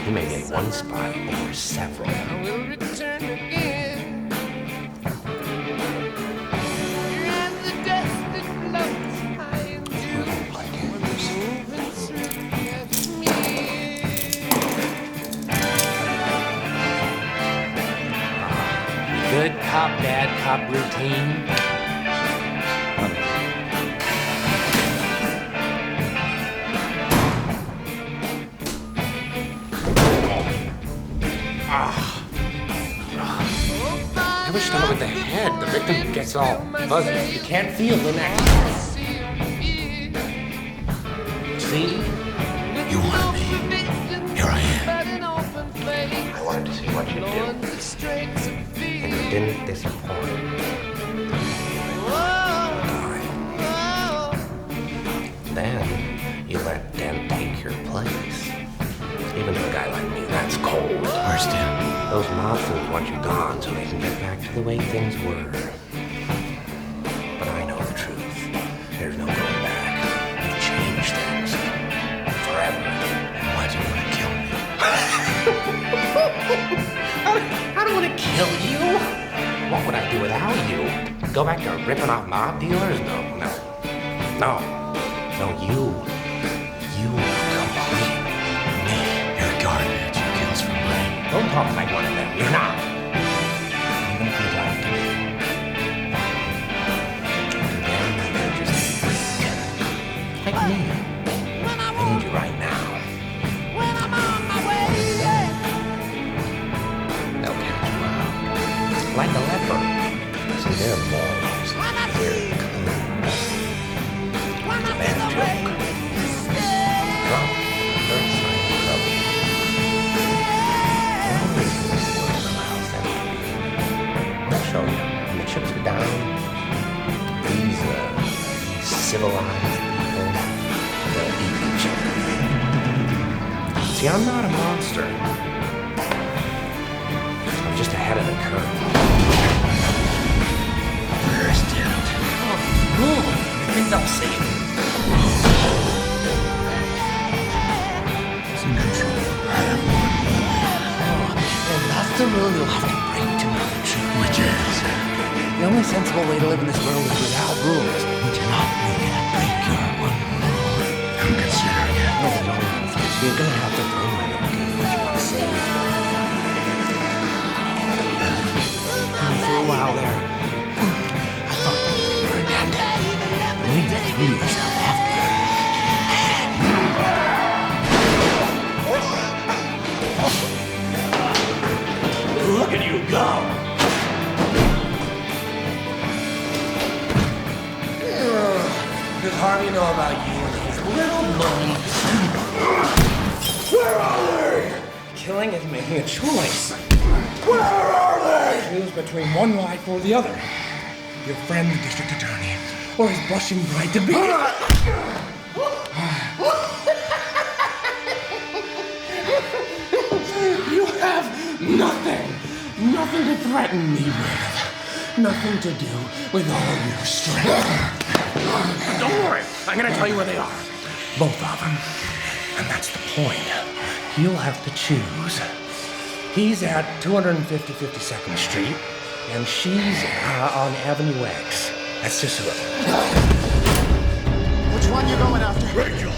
you may get one spot or several. Good cop, bad cop routine. Never start with the head. The victim gets all fuzzy. You can't feel the neck. See? You wanted me. Here I am. I wanted to see what you do. And you didn't disappoint. Then you let Dent take your place. Even to a guy like me, that's cold. Where's Dent? Those mobsters want you gone so they can get back to the way things were. But I know the truth. There's no going back. You've changed things. Forever. Why'd you want to kill me? I don't want to kill you. What would I do without you? Go back to ripping off mob dealers? No. No, you complete me. You're a garbage. Who kills for money? Don't talk like one of them. You're not. Even if you like to. right now. They'll catch you out. Like a leper. See, they're balls. They're clean. It's a bad joke. Drop first sign of trouble. Always lose the word of mouth. I'll show you. When the chips are down, these civilized people, they'll eat each other. See, I'm not a monster. I'm just ahead of the curve. Where's Dent? Oh, no. You think they'll see me? It's in control. I have one more. Well, that's the rule you'll have to break to know the truth. Which is? The only sensible way to live in this world is without rules. But you're not really gonna break your one rule. I'm considering it. No. You're gonna have to throw my little game if you want to save it. For a while there, I thought you were dead. But when you threw yourself after you. Look at you go! Does Harvey know about you and his little bones? Where are they? Killing is making a choice. Where are they? Choose between one life or the other. Your friend, the district attorney, or his blushing bride to be. You have nothing to threaten me with. Nothing to do with all your strength. Don't worry, I'm gonna tell you where they are. Both of them. And that's the point. You'll have to choose. He's at 250 52nd Street, and she's on Avenue X. That's just her. Which one you going after? Rachel.